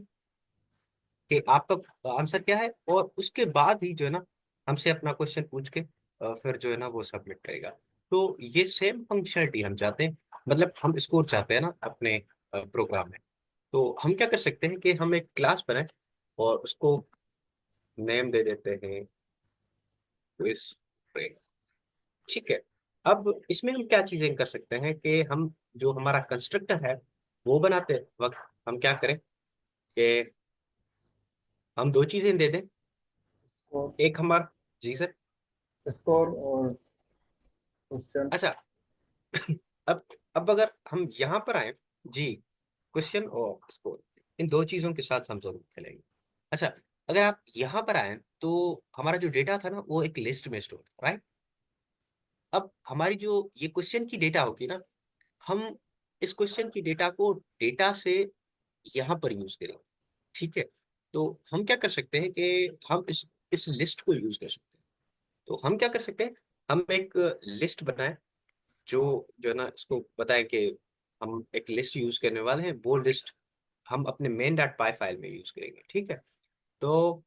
कि आपका आंसर क्या है, और उसके बाद ही जो है ना हमसे अपना क्वेश्चन पूछ के फिर जो है ना वो सबमिट करेगा। तो ये सेम फंक्शनलिटी हम चाहते हैं, मतलब हम स्कोर चाहते हैं ना अपने प्रोग्राम में। तो हम क्या कर सकते हैं कि हम एक क्लास बनाए, और उसको नेम दे देते हैं क्विज ब्रेक। ठीक है, अब इसमें हम क्या चीजें कर सकते हैं कि हम जो हमारा कंस्ट्रक्टर है, वो बनाते वक्त हम क्या करें कि हम दो चीजें दे दें। स्कोर। एक हमारा, जी सर। स्कोर और क्वेश्चन। अच्छा, अब अब अगर हम यहाँ पर आए, जी, क्वेश्चन और स्कोर, इन दो चीजों के साथ हम जरूर खेलेंगे। अच्छा, अगर आप यहाँ पर आए तो हमारा जो डेटा था ना, वो एक लिस्ट में स्टोर, राइट। अब हमारी जो ये क्वेश्चन की डेटा होगी ना, हम इस क्वेश्चन की डेटा को डेटा से यहाँ पर यूज करेंगे। ठीक है, तो हम क्या कर सकते हैं कि हम इस लिस्ट को यूज कर सकते हैं। तो हम क्या कर सकते हैं, हम एक लिस्ट बनाए, जो जो है ना, इसको बताएं कि हम एक लिस्ट यूज करने वाले हैं। वो लिस्ट हम अपने मेन डॉट पाई फाइल में यूज करेंगे, ठीक है। तो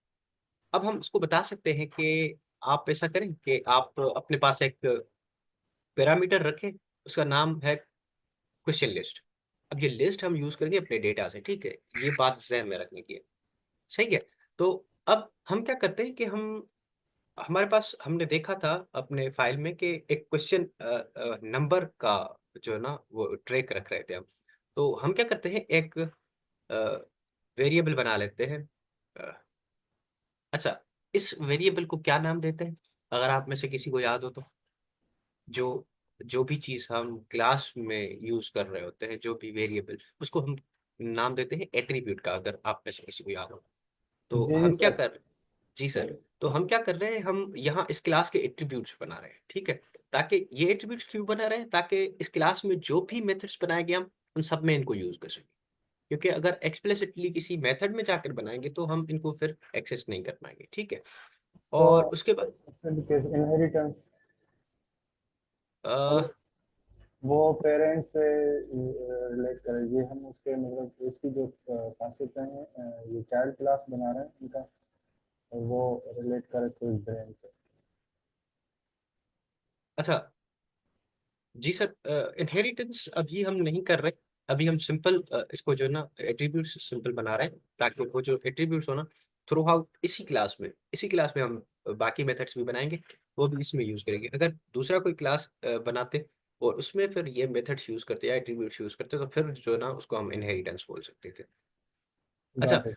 अब हम इसको बता सकते हैं कि आप ऐसा करें कि आप अपने पास एक पैरामीटर रखें, उसका नाम है क्वेश्चन लिस्ट। अब ये लिस्ट हम यूज करेंगे अपने डेटा से, ठीक है। ये बात जहन में रखने की है, सही है। तो अब हम क्या करते हैं कि हम हमारे पास हमने देखा था अपने फाइल में कि एक क्वेश्चन नंबर का जो है ना वो ट्रैक रख रहे थे हम। तो हम क्या करते हैं, एक वेरिएबल बना लेते हैं। अ, अच्छा, इस वेरिएबल को क्या नाम देते हैं, अगर आप में से किसी को याद हो तो? जो जो भी चीज हम क्लास में यूज कर रहे होते हैं, जो भी वेरिएबल, उसको हम नाम देते हैं एट्रीब्यूट का, अगर आप में से किसी को याद हो तो। जी जी हम क्या सर। कर जी सर। तो हम क्या कर रहे हैं, हम यहाँ इस क्लास के एट्रीब्यूट्स बना रहे हैं, ठीक है। ताकि ये एट्रीब्यूट्स क्यों बना रहे हैं, ताकि इस क्लास में जो भी मेथड्स बनाए गए हम उन सब में इनको यूज कर सकें। क्योंकि अगर एक्सप्लिसिटली किसी मेथड में जाकर बनाएंगे तो हम इनको फिर एक्सेस नहीं कर पाएंगे, ठीक है। तो और उसके बाद सर केस इनहेरिटेंस, अ, मतलब वो पेरेंट्स से रिलेट करेगी, हम उसके मतलब उसकी जो खासियतें हैं, ये चाइल्ड क्लास बना रहे हैं उनका, और वो रिलेट करे तो इस ब्रेन से। अच्छा जी सर, इनहेरिटेंस अभी हम नहीं कर रहे। अभी हम सिंपल इसको जो है ना एट्रीब्यूट्स सिंपल बना रहे हैं, ताकि वो जो एट्रीब्यूट्स हो ना थ्रू आउट इसी क्लास में हम बाकी मेथड्स भी बनाएंगे, वो भी इसमें यूज करेंगे। अगर दूसरा कोई क्लास बनाते और उसमें फिर ये मेथड्स यूज करते या एट्रीब्यूट्स यूज करते, तो फिर जो है ना उसको हम इनहेरिटेंस बोल सकते थे। अच्छा, गॉट इट।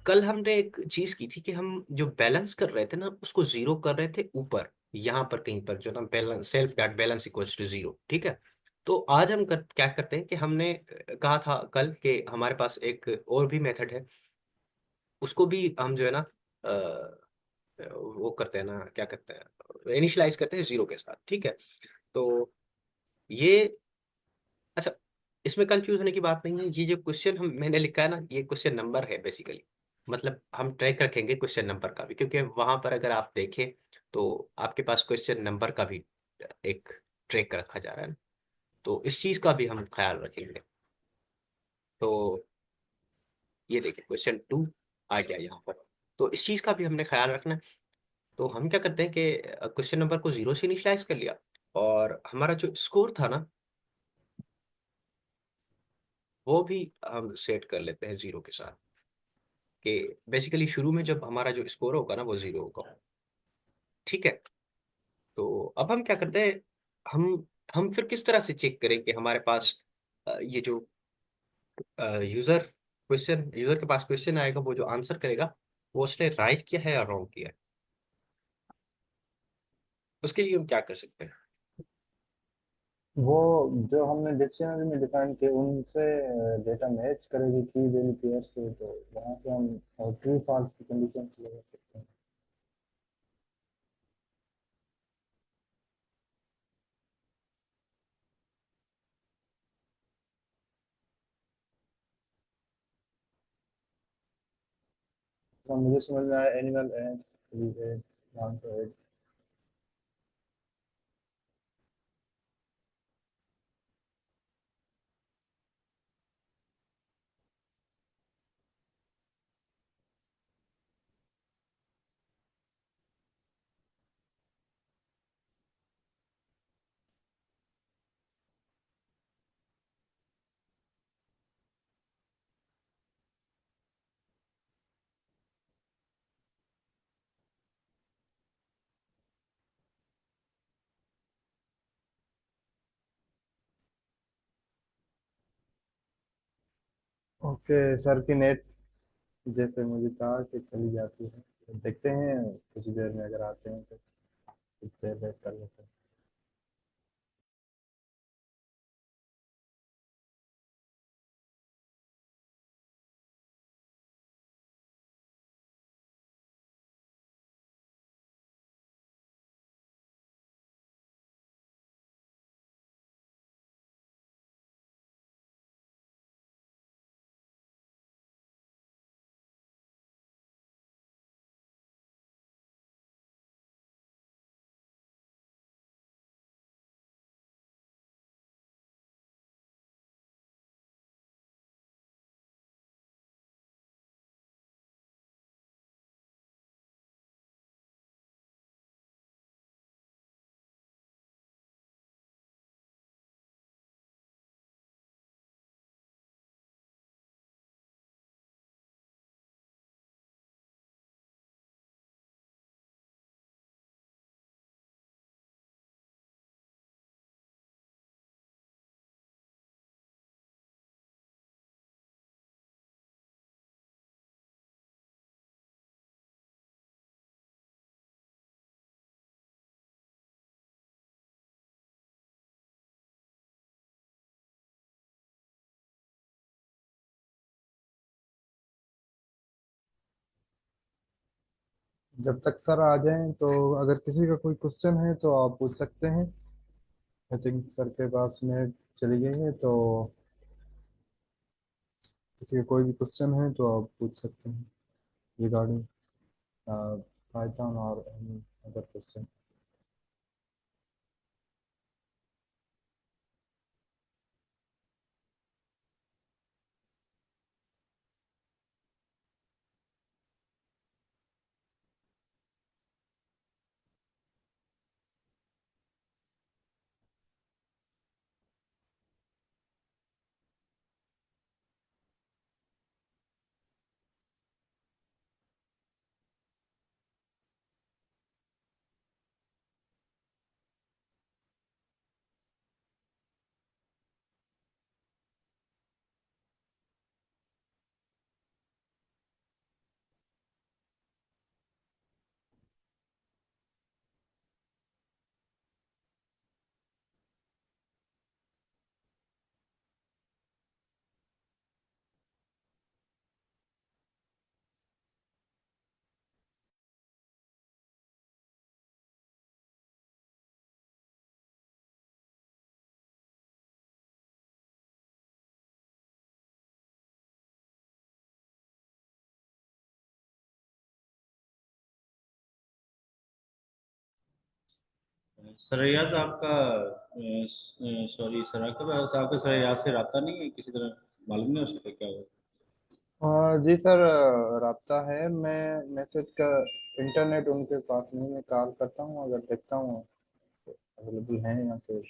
कल हमने एक चीज की थी कि हम जो बैलेंस कर रहे थे ना उसको जीरो कर रहे थे ऊपर, यहाँ पर कहीं पर जो ना balance self dot balance equals to zero, ठीक है। तो आज हम क्या करते हैं कि हमने कहा था कल कि हमारे पास एक और भी मेथड है, उसको भी हम जो है ना वो करते हैं ना, क्या करते हैं, इनिशियलाइज करते हैं जीरो के साथ, ठीक है। तो ये, अच्छा, इसमें कंफ्यूज होने की बात नहीं है। ये जो क्वेश्चन हम मैंने लिखा है ना, ये क्वेश्चन नंबर है बेसिकली। मतलब हम ट्रैक रखेंगे क्वेश्चन नंबर का भी, क्योंकि वहां पर अगर आप देखें तो आपके पास क्वेश्चन नंबर का भी एक ट्रैक रखा जा रहा है ना। तो इस चीज का भी हम ख्याल रखेंगे। तो ये देखिए क्वेश्चन टू आ गया यहाँ पर, तो इस चीज का भी हमने ख्याल रखना है। तो हम क्या करते हैं कि क्वेश्चन नंबर को जीरो से इनिशियलाइज कर लिया, और हमारा जो स्कोर था ना वो भी हम सेट कर लेते हैं जीरो के साथ। कि बेसिकली शुरू में जब हमारा जो स्कोर होगा ना वो जीरो होगा, ठीक है। तो अब हम क्या करते हैं, हम फिर किस तरह से चेक करें कि हमारे पास ये जो यूजर के पास क्वेश्चन आएगा, वो जो आंसर करेगा वो उसने राइट किया है या रॉन्ग किया है। उसके लिए हम क्या कर सकते हैं? वो जो हमने डिक्शनरी में डिफाइन किए उनसे डेटा मैच करेगी की वैल्यू पेयर से, तो वहां से हम ट्रू फॉल्स की कंडीशन लगा सकते हैं। तो मुझे समझ में आया एनिमल एंड नाम तो है। ओके सर की नेट जैसे मुझे कहा कि चली जाती है, तो देखते हैं कुछ देर में अगर आते हैं तो कुछ देर वेट कर लेते हैं। जब तक सर आ जाएं तो अगर किसी का कोई क्वेश्चन है तो आप पूछ सकते हैं। आई थिंक सर के पास नेट चली गई है, तो किसी का कोई भी क्वेश्चन है तो आप पूछ सकते हैं रिगार्डिंग पाइथन और एनी अदर क्वेश्चन। सरयाज आपका, सॉरी सर, आपका सरयाज से रब्ता नहीं है किसी तरह? मालूम नहीं हो सकता क्या हुआ? जी सर, राब्ता है। मैं मैसेज का इंटरनेट उनके पास नहीं, मैं कॉल करता हूँ, अगर देखता हूँ अवेलेबल हैं या फिर।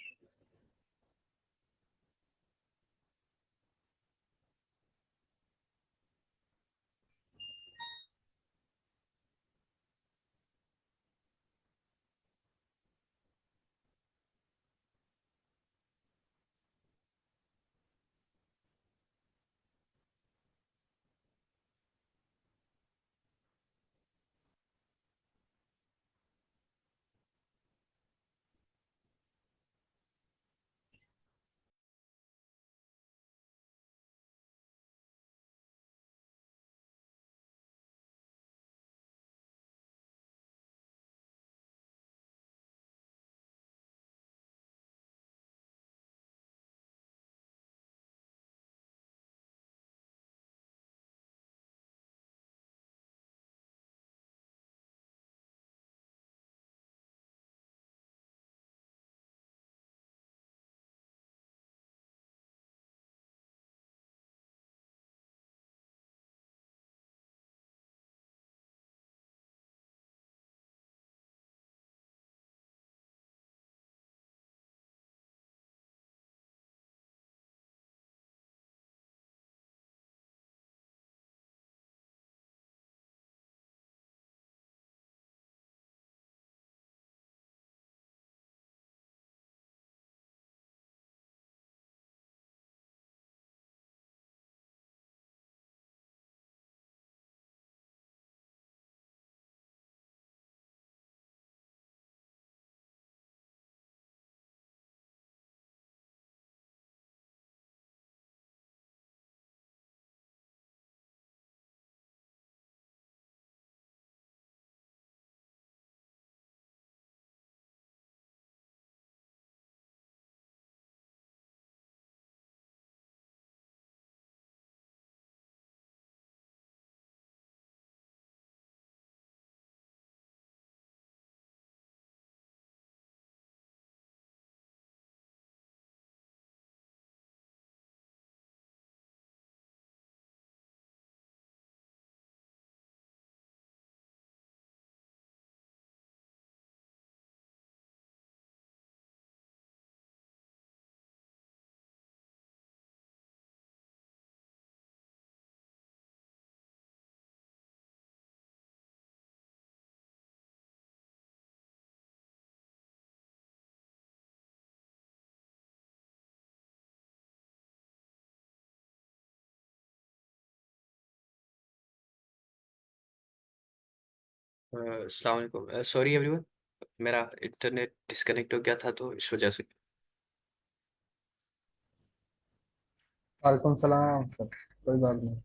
अस्सलाम वालेकुम, सॉरी एवरीवन, मेरा इंटरनेट डिस्कनेक्ट हो गया था तो इस वजह से। वालेकुम सलाम सर, कोई बात नहीं।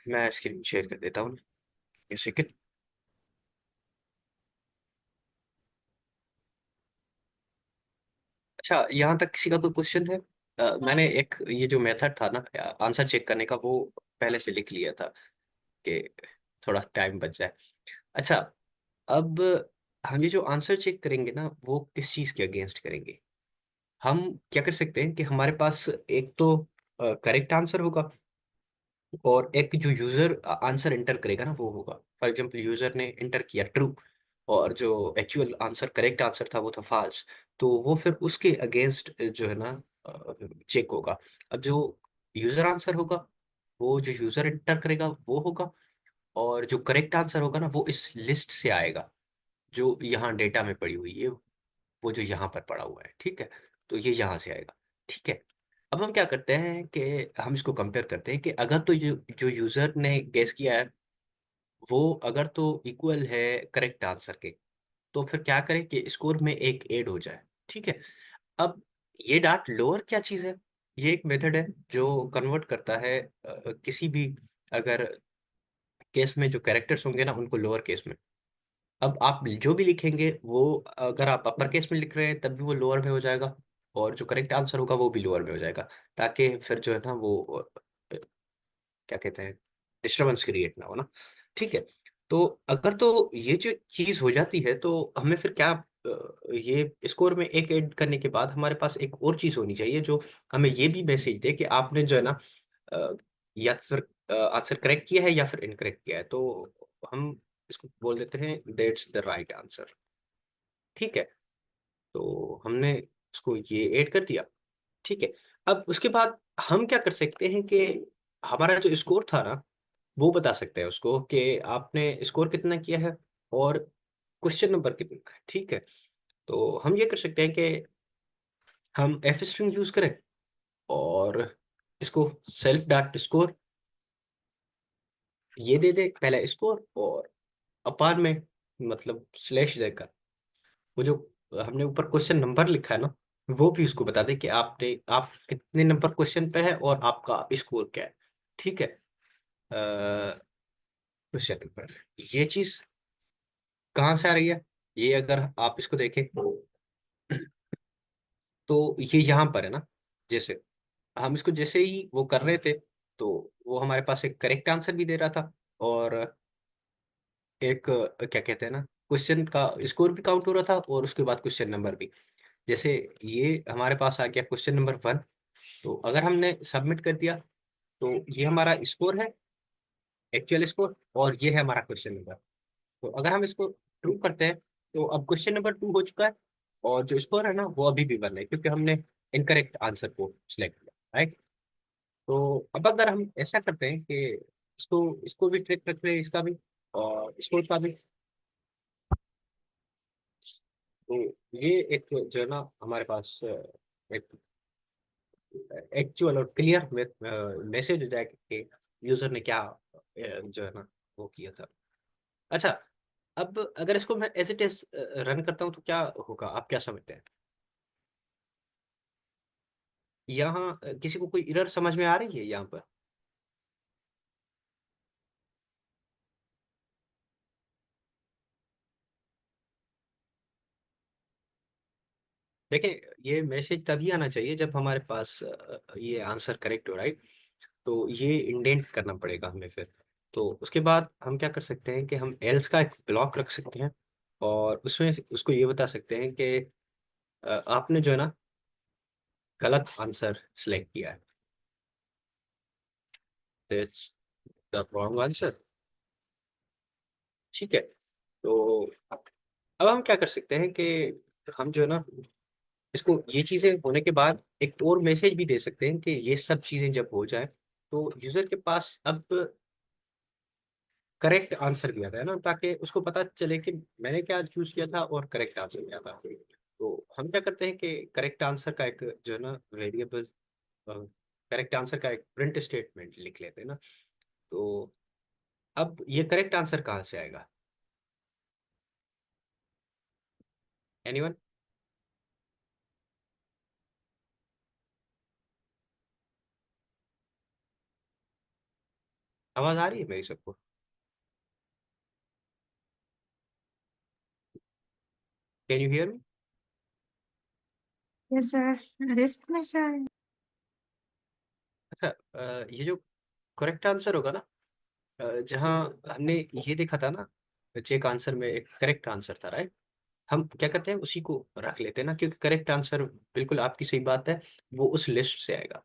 मैं स्क्रीन शेयर कर देता हूँ, एक सेकंड। अच्छा, यहाँ तक किसी का कोई क्वेश्चन है? मैंने एक ये जो मेथड था ना आंसर चेक करने का, वो पहले से लिख लिया था कि थोड़ा टाइम बच जाए। अच्छा, अब हम ये जो आंसर चेक करेंगे ना, वो किस चीज के अगेंस्ट करेंगे? हम क्या कर सकते हैं कि हमारे पास एक तो करेक्ट आंसर होगा, और एक जो यूजर आंसर एंटर करेगा ना वो होगा। फॉर एग्जांपल यूजर ने एंटर किया ट्रू, और जो एक्चुअल आंसर करेक्ट आंसर था वो था फाल्स, तो वो फिर उसके अगेंस्ट जो है ना चेक होगा। अब जो यूजर आंसर होगा, वो जो यूजर एंटर करेगा वो होगा, और जो करेक्ट आंसर होगा ना वो इस लिस्ट से आएगा जो यहाँ डेटा में पड़ी हुई है, वो जो यहाँ पर पड़ा हुआ है, ठीक है। तो ये यहाँ से आएगा, ठीक है। अब हम क्या करते हैं कि हम इसको कंपेयर करते हैं कि अगर तो जो जो यूजर ने गेस किया है वो अगर तो इक्वल है करेक्ट आंसर के, तो फिर क्या करें कि स्कोर में एक ऐड हो जाए, ठीक है। अब ये डार्ट लोअर क्या चीज़ है? ये एक मेथड है जो कन्वर्ट करता है किसी भी, अगर केस में जो कैरेक्टर्स होंगे ना उनको लोअर केस में। अब आप जो भी लिखेंगे वो, अगर आप अपर केस में लिख रहे हैं तब भी वो लोअर में हो जाएगा, और जो करेक्ट आंसर होगा वो भी लोअर में हो जाएगा, ताकि फिर जो है ना वो क्या कहते हैं, डिस्टरबेंस क्रिएट ना हो ना, ठीक है। तो अगर तो ये जो चीज हो जाती है तो हमें फिर क्या, ये स्कोर में एक ऐड करने के बाद हमारे पास एक और चीज होनी चाहिए जो हमें ये भी मैसेज दे कि आपने जो है ना अ, या फिर आंसर करेक्ट किया है या फिर इनकरेक्ट किया है। तो हम इसको बोल देते हैं दैट्स द राइट आंसर, ठीक है। तो हमने इसको ये ऐड कर दिया, ठीक है। अब उसके बाद हम क्या कर सकते हैं कि हमारा जो स्कोर था ना वो बता सकते हैं उसको कि आपने स्कोर कितना किया है और क्वेश्चन नंबर कितना है, ठीक है। तो हम ये कर सकते हैं कि हम एफ स्ट्रिंग यूज करें, और इसको सेल्फ डॉट स्कोर ये दे दे पहला स्कोर, और अपान में मतलब स्लैश देकर वो जो हमने ऊपर क्वेश्चन नंबर लिखा है ना वो भी उसको बता दे कि आप कितने नंबर क्वेश्चन पे है और आपका स्कोर क्या है, ठीक है। क्वेश्चन नंबर, ये चीज कहाँ से आ रही है? ये अगर आप इसको देखें तो ये यहाँ पर है ना। जैसे हम इसको जैसे ही वो कर रहे थे, तो वो हमारे पास एक करेक्ट आंसर भी दे रहा था, और एक क्या कहते हैं ना क्वेश्चन का स्कोर भी काउंट हो रहा था, और उसके बाद क्वेश्चन नंबर भी। जैसे ये हमारे पास आ गया क्वेश्चन नंबर 1, तो अगर हमने सबमिट कर दिया तो ये हमारा स्कोर है, एक्चुअल स्कोर, और ये है हमारा क्वेश्चन नंबर। तो अगर हम इसको ट्रू करते हैं तो अब क्वेश्चन नंबर 2 हो चुका है, और जो स्कोर है ना वो अभी भी 1 है क्योंकि हमने इनकरेक्ट आंसर को सिलेक्ट किया, राइट। तो अब अगर हम ऐसा करते हैं कि इसको इसको भी ट्रैक रख रहे हैं, इसका भी और स्कोर का भी, तो ये एक जो है ना हमारे पास एक एक्चुअल और क्लियर मैसेज हो जाएगा कि यूजर ने क्या जो है ना वो किया था। अच्छा, अब अगर इसको मैं एज इट इज रन करता हूँ तो क्या होगा, आप क्या समझते हैं? यहाँ किसी को कोई एरर समझ में आ रही है यहाँ पर? देखिए, ये मैसेज तभी आना चाहिए जब हमारे पास ये आंसर करेक्ट हो, राइट। तो ये इंडेंट करना पड़ेगा हमें फिर। तो उसके बाद हम क्या कर सकते हैं कि हम एल्स का एक ब्लॉक रख सकते हैं, और उसमें उसको ये बता सकते हैं कि आपने जो है ना गलत आंसर सिलेक्ट किया है, दैट्स द रॉन्ग आंसर, ठीक है। तो अब हम क्या कर सकते हैं कि हम जो है ना इसको ये चीजें होने के बाद एक और मैसेज भी दे सकते हैं कि ये सब चीजें जब हो जाए तो यूजर के पास अब करेक्ट आंसर भी आता है ना, ताकि उसको पता चले कि मैंने क्या चूज किया था और करेक्ट आंसर क्या था। तो हम क्या करते हैं कि करेक्ट आंसर का एक जो है ना वेरिएबल, करेक्ट आंसर का एक प्रिंट स्टेटमेंट लिख लेते हैं ना। तो अब ये करेक्ट आंसर कहाँ से आएगा? एनीवन? आवाज आ रही है मेरी सबको? Can you hear me? Yes sir, risk में सर। अच्छा, ये जो करेक्ट आंसर होगा ना, जहाँ हमने ये देखा था ना, चेक आंसर में एक करेक्ट आंसर था, राइट? हम क्या करते हैं, उसी को रख लेते हैं ना, क्योंकि करेक्ट आंसर, बिल्कुल आपकी सही बात है, वो उस लिस्ट से आएगा।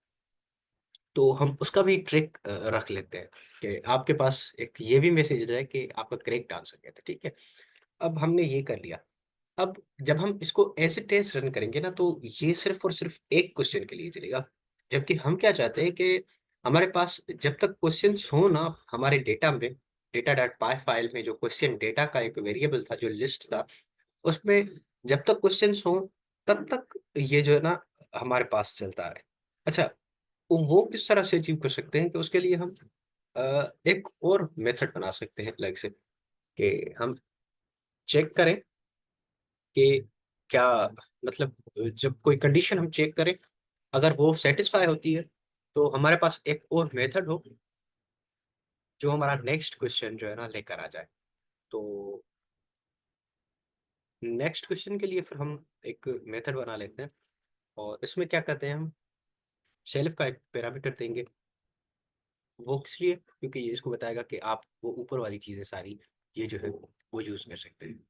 तो हम उसका भी ट्रिक रख लेते हैं कि आपके पास एक ये भी मैसेज है कि आपका करेक्ट आंसर क्या था, ठीक है? अब हमने ये कर लिया। अब जब हम इसको ऐसे टेस्ट रन करेंगे ना, तो ये सिर्फ़ और सिर्फ़ एक क्वेश्चन के लिए चलेगा। जबकि हम क्या चाहते हैं कि हमारे पास जब तक क्वेश्चन्स हो ना हमारे डेटा में, data.py फाइल में जो क्वेश्चन डेटा का एक वेरिएबल था, जो लिस्ट था, उसमें जब तक क्वेश्चन्स हों, तब तक ये जो है ना हमारे पास चलता रहे। अच्छा, तो वो किस तरह से अचीव कर सकते हैं कि उसके लिए हम एक और मेथड बना सकते हैं अलग से, कि हम चेक करें कि क्या, मतलब जब कोई कंडीशन हम चेक करें, अगर वो सैटिस्फाई होती है, तो हमारे पास एक और मेथड हो जो हमारा नेक्स्ट क्वेश्चन जो है ना लेकर आ जाए। तो नेक्स्ट क्वेश्चन के लिए फिर हम एक मेथड बना लेते हैं, और इसमें क्या करते हैं, हम शेल्फ का एक पैरामीटर देंगे। वो किस लिए? क्योंकि ये इसको बताएगा कि आप वो ऊपर वाली चीज़ें सारी ये जो है वो यूज़ कर सकते हैं,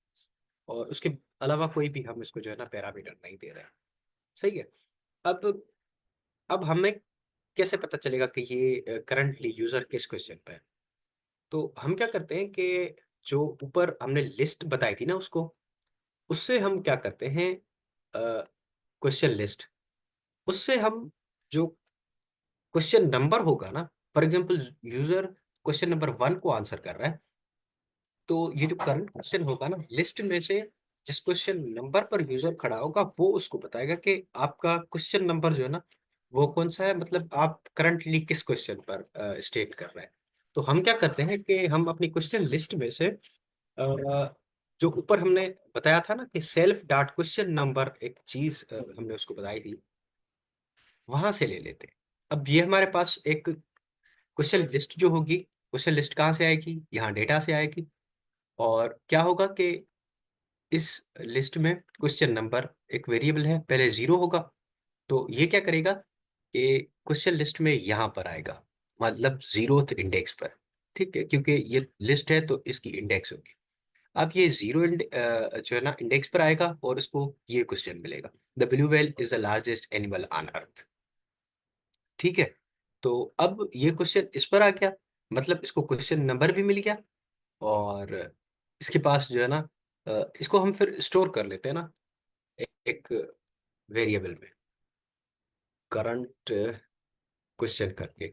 और उसके अलावा कोई भी हम इसको जो है ना पैरामीटर नहीं दे रहे हैं। सही है? अब अब हमें कैसे पता चलेगा कि ये करंटली यूज़र किस क्वेश्चन पे है? तो हम क्या करते हैं कि जो ऊपर हमने लिस्ट बताई थी ना उसको, उससे हम क्या करते हैं, क्वेश्चन लिस्ट, उससे हम जो क्वेश्चन नंबर होगा ना, for example user question number 1 को आंसर कर रहा है, तो ये जो करंट क्वेश्चन होगा ना, लिस्ट में से जिस क्वेश्चन नंबर पर यूज़र खड़ा होगा, वो उसको बताएगा कि आपका क्वेश्चन नंबर जो है ना, वो कौन-सा है, मतलब आप करंटली किस क्वेश्चन पर स्टेट कर रहे हैं। तो हम क्या करते हैं कि हम अपनी क्वेश्चन लिस्ट में से जो ऊपर हमने बताया था ना कि सेल्फ डॉट क्वेश्चन नंबर एक चीज़ हमने उसको बताई थी, वहाँ से ले लेते हैं। अब ये हमारे पास एक क्वेश्चन लिस्ट जो होगी, क्वेश्चन लिस्ट कहाँ से आएगी? यहाँ डेटा से आएगी, और क्या होगा कि इस लिस्ट में क्वेश्चन नंबर एक वेरिएबल है, पहले 0 होगा, तो ये क्या करेगा कि क्वेश्चन लिस्ट में यहाँ पर आएगा, मतलब 0th इंडेक्स पर, ठीक है? क्योंकि ये लिस्ट है तो इसकी इंडेक्स होगी। अब ये 0 जो है ना इंडेक्स पर आएगा, और इसको ये क्वेश्चन मिलेगा, the blue whale is the largest animal on earth, ठीक है? तो अब ये क्वेश्चन इस पर आ गया, मतलब इसको क्वेश्चन नंबर भी मिल गया, और इसके पास जो है ना इसको हम फिर स्टोर कर लेते हैं ना एक वेरिएबल में, करंट क्वेश्चन करके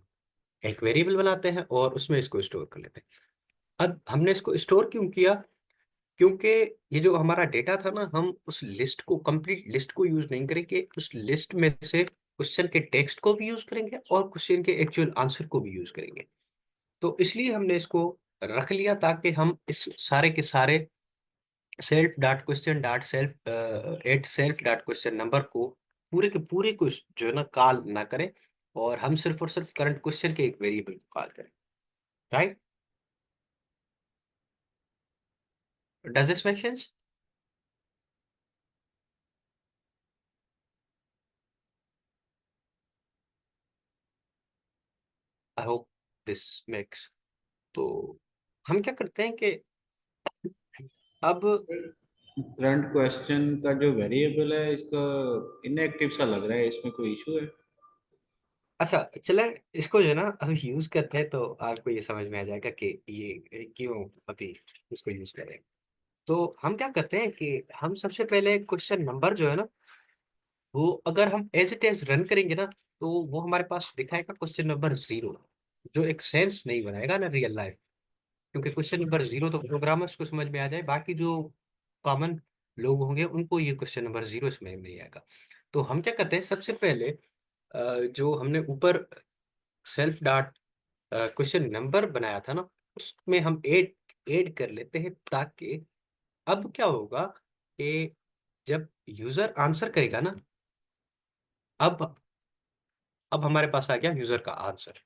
एक वेरिएबल बनाते हैं, और उसमें इसको स्टोर कर लेते हैं। अब हमने इसको स्टोर क्यों किया? क्योंकि ये जो हमारा डेटा था ना, हम उस लिस्ट को, कंप्लीट लिस्ट को यूज़ नहीं करेंगे, उस लिस्ट में से क्वेश्चन के टेक्स्ट को भी यूज़ करेंगे, और क्वेश्चन के एक्चुअल आंसर को भी यूज़ करेंगे। तो इसलिए हमने इसको रख लिया, ताकि हम इस सारे के सारे self dot question dot self eight self dot question number को पूरे के पूरे को जो है ना कॉल ना करें, और हम सिर्फ और सिर्फ करंट क्वेश्चन के एक वेरिएबल को कॉल करें, right? Does this make sense? I hope this makes. तो हम क्या करते हैं कि अब, करंट क्वेश्चन का जो वेरिएबल है इसका इनएक्टिव सा लग रहा है, इसमें कोई इशू है? अच्छा चलें, इसको जो है ना अभी यूज़ करते हैं, तो आपको ये समझ में आ जाएगा कि ये क्यों अभी इसको यूज़ करें। तो हम क्या करते हैं कि हम सबसे पहले क्वेश्चन नंबर जो है ना, वो अगर हम एज़ इट इज़ रन करेंगे ना, तो वो हमारे पास दिखाएगा क्वेश्चन नंबर 0, जो एक सेंस नहीं बनाएगा ना रियल लाइफ़। क्योंकि क्वेश्चन नंबर 0 तो प्रोग्रामर्स को समझ में आ जाए, बाकी जो कॉमन लोग होंगे उनको ये क्वेश्चन नंबर 0 समझ में नहीं आएगा। तो हम क्या करते हैं, सबसे पहले जो हमने ऊपर सेल्फ डॉट क्वेश्चन नंबर बनाया था ना, उसमें हम ऐड ऐड कर लेते हैं, ताकि अब क्या होगा कि जब यूज़र आंसर करेगा ना, अब हमारे पास आ गया यूज़र का आंसर,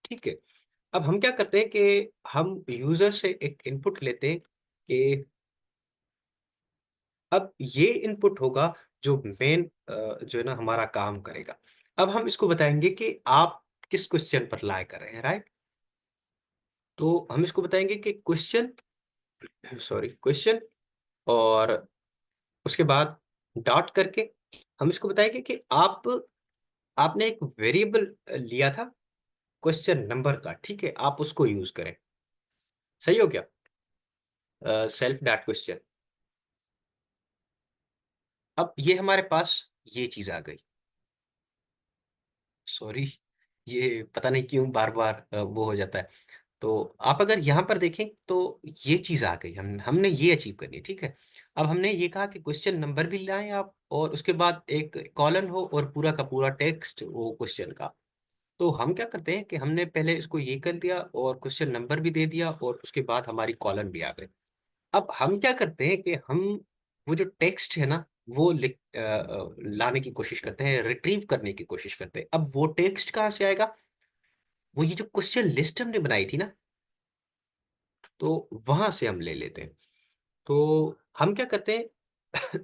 ठीक है? अब हम क्या करते हैं कि हम यूज़र से एक इनपुट लेते हैं कि अब ये इनपुट होगा जो मेन जो है ना हमारा काम करेगा। अब हम इसको बताएँगे कि आप किस क्वेश्चन पर लाए कर रहे हैं, राइट? तो हम इसको बताएँगे कि क्वेश्चन और उसके बाद डॉट करके हम इसको बताएँगे कि आपने एक वेरिएबल लिया था क्वेश्चन नंबर का, ठीक है? आप उसको यूज़ करें। सही हो गया? Self dot question. अब ये हमारे पास ये चीज़ आ गई। सॉरी, ये पता नहीं क्यों बार-बार वो हो जाता है। तो आप अगर यहाँ पर देखें तो ये चीज़ आ गई, हमने ये अचीव करनी है, ठीक है? अब हमने ये कहा कि क्वेश्चन नंबर भी लाएँ आप और उसके बाद एक कॉलन हो और पूरा का पूरा टेक्स्ट हो क्वेश्चन का। तो हम क्या करते हैं कि हमने पहले इसको ये कर दिया और क्वेश्चन नंबर भी दे दिया और उसके बाद हमारी कॉलन भी आ गई। अब हम क्या करते हैं कि हम वो जो टेक्स्ट है ना, वो लाने की कोशिश करते हैं, रिट्रीव करने की कोशिश करते हैं। अब वो टेक्स्ट कहाँ से आएगा? वो ये जो क्वेश्चन लिस्ट हमने बनाई थी ना, तो वहाँ से हम ले लेते हैं। तो हम क्या करते हैं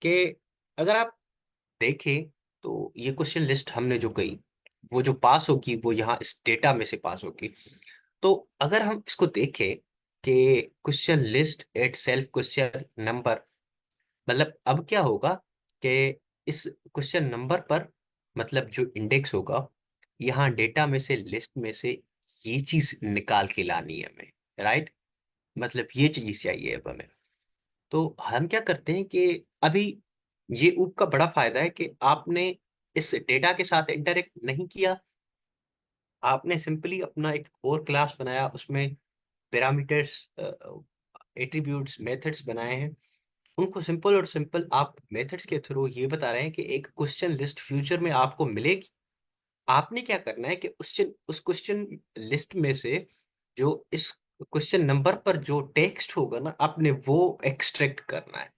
कि अगर आप देखें, तो ये क्वेश्चन लिस्ट हमने जो कही, वो जो पास होगी, वो यहाँ इस डेटा में से पास होगी। तो अगर हम इसको देखें कि question list eight self question number, मतलब अब क्या होगा कि इस क्वेश्चन नंबर पर मतलब जो इंडेक्स होगा, यहाँ डेटा में से लिस्ट में से ये चीज़ निकाल के लानी है हमें, राइट? मतलब ये चीज़ चाहिए अब हमें। तो हम क्या करते हैं कि अभी ये ऊप का बड़ा फ़ायदा है कि आपने इस डेटा के साथ इंटरैक्ट नहीं किया, आपने सिंपली अपना एक और क्लास बनाया, उसमें पैरामीटर्स एट्रिब्यूट्स, मेथड्स बनाए हैं। उनको सिंपल और सिंपल आप मेथड्स के थ्रू ये बता रहे हैं कि एक क्वेश्चन लिस्ट फ्यूचर में आपको मिलेगी। आपने क्या करना है कि उस क्वेश्चन लिस्ट में से जो इस क्वेश्चन नंबर पर जो टेक्स्ट होगा ना, आपने वो एक्सट्रैक्ट करना है।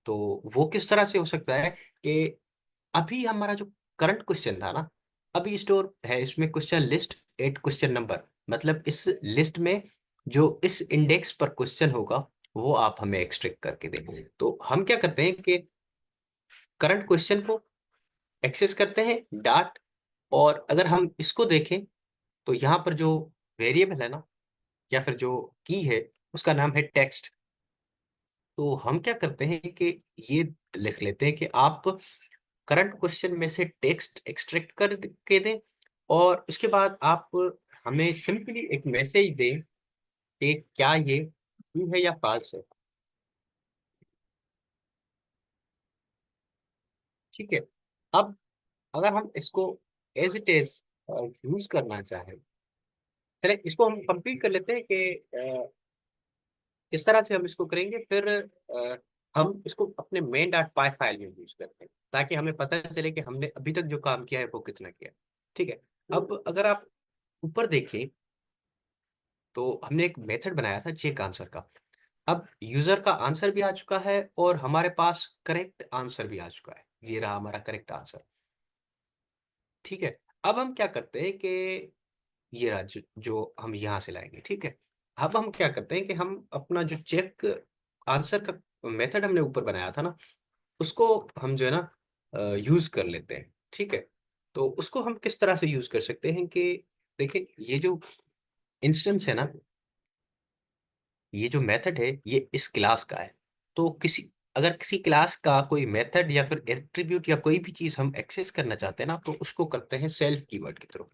तो वो किस तरह से हो सकता है कि अभी हमारा जो करंट क्वेश्चन था ना, अभी स्टोर है इसमें question list at question number, मतलब इस लिस्ट में जो इस इंडेक्स पर क्वेश्चन होगा, वो आप हमें एक्सट्रैक्ट करके दें। तो हम क्या करते हैं कि करंट क्वेश्चन को एक्सेस करते हैं डॉट, और अगर हम इसको देखें तो यहाँ पर जो वेरिएबल है ना, या फिर जो की है, उसका नाम है टेक्स्ट। तो हम क्या करते हैं कि ये लिख लेते हैं कि आप करंट क्वेश्चन में से टेक्स्ट एक्सट्रैक्ट कर के दें और उसके बाद आप हमें सिंपली एक मैसेज दें कि क्या ये ट्रू है या फॉल्स है। ठीक है? अब अगर हम इसको एज इट इज यूज करना चाहें, चले इसको हम कंप्लीट कर लेते हैं कि किस तरह से हम इसको करेंगे, फिर हम इसको अपने मेन डॉट पाई फाइल में यूज करते हैं ताकि हमें पता चले कि हमने अभी तक जो काम किया है वो कितना किया है। ठीक है? अब अगर आप ऊपर देखें तो हमने एक मेथड बनाया था चेक आंसर का। अब यूजर का आंसर भी आ चुका है और हमारे पास करेक्ट आंसर भी आ चुका है। ये रहा हमारा करेक्ट आंसर। ठीक है? अब हम क्या करते हैं कि ये रहा जो हम यहाँ से लाएँगे, ठीक है? अब हम क्या करते हैं कि हम अपना जो चेक आंसर का मेथड हमने ऊपर बनाया था ना, उसको हम जो है ना यूज़ कर लेते हैं, ठीक है? तो उसको हम किस तरह से यूज़ कर सकते हैं कि देखिए, ये जो इंस्टेंस है ना, ये जो मेथड है, ये इस क्लास का है। तो अगर किसी क्लास का कोई मेथड या फिर एट्रिब्यूट या कोई भी चीज़ हम एक्सेस करना चाहते हैं ना, तो उसको करते हैं सेल्फ कीवर्ड के थ्रू।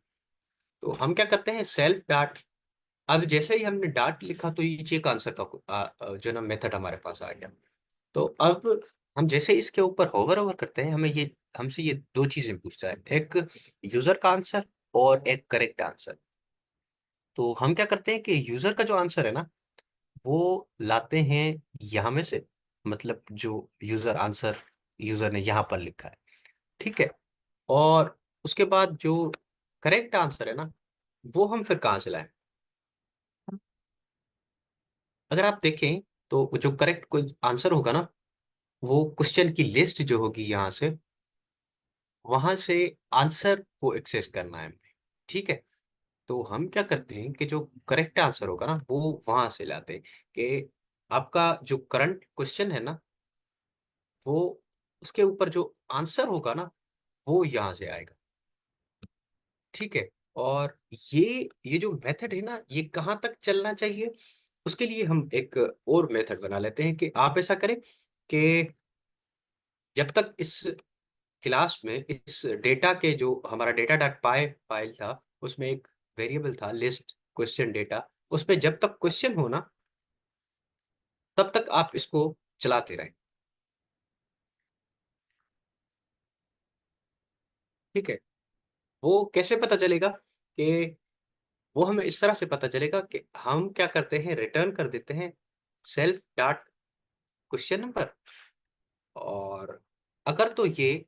तो हम क्या करते हैं, सेल्फ डॉट, अब जैसे ही हमने डॉट लिखा तो ये चेक आंसर का जो है ना मेथड हमारे पास आ गया। तो अब हम जैसे ही इसके ऊपर होवर ओवर करते हैं, हमसे ये 2 चीज़ें पूछता है, एक यूज़र का आंसर और एक करेक्ट आंसर। तो हम क्या करते हैं कि यूज़र का जो आंसर है ना, वो लाते हैं यहाँ में से, मतलब जो यूज़र ने यहाँ पर लिखा है, ठीक है? और उसके बाद जो करेक्ट आंसर है ना, वो हम फिर कहाँ से लाएँ? अगर आप देखें तो जो करेक्ट कोई आंसर होगा ना, वो क्वेश्चन की लिस्ट जो होगी यहाँ से, वहाँ से आंसर को एक्सेस करना है हमें, ठीक है? तो हम क्या करते हैं कि जो करेक्ट आंसर होगा ना, वो वहाँ से लाते हैं कि आपका जो करंट क्वेश्चन है ना, वो उसके ऊपर जो आंसर होगा ना वो यहाँ से आएगा, ठीक है। और ये जो मेथड है ना ये कहाँ तक चलना चाहिए, उसके लिए हम एक और मेथड बना लेते हैं कि आप ऐसा करें कि जब तक इस क्लास में इस डेटा के जो हमारा डेटा डॉट पाई फाइल था उसमें एक वेरिएबल था लिस्ट क्वेश्चन डेटा, उसमें जब तक क्वेश्चन हो ना तब तक आप इसको चलाते रहें, ठीक है। वो कैसे पता चलेगा कि वो हमें इस तरह से पता चलेगा कि हम क्या करते हैं, रिटर्न कर देते हैं सेल्फ डॉट क्वेश्चन नंबर, और अगर तो ये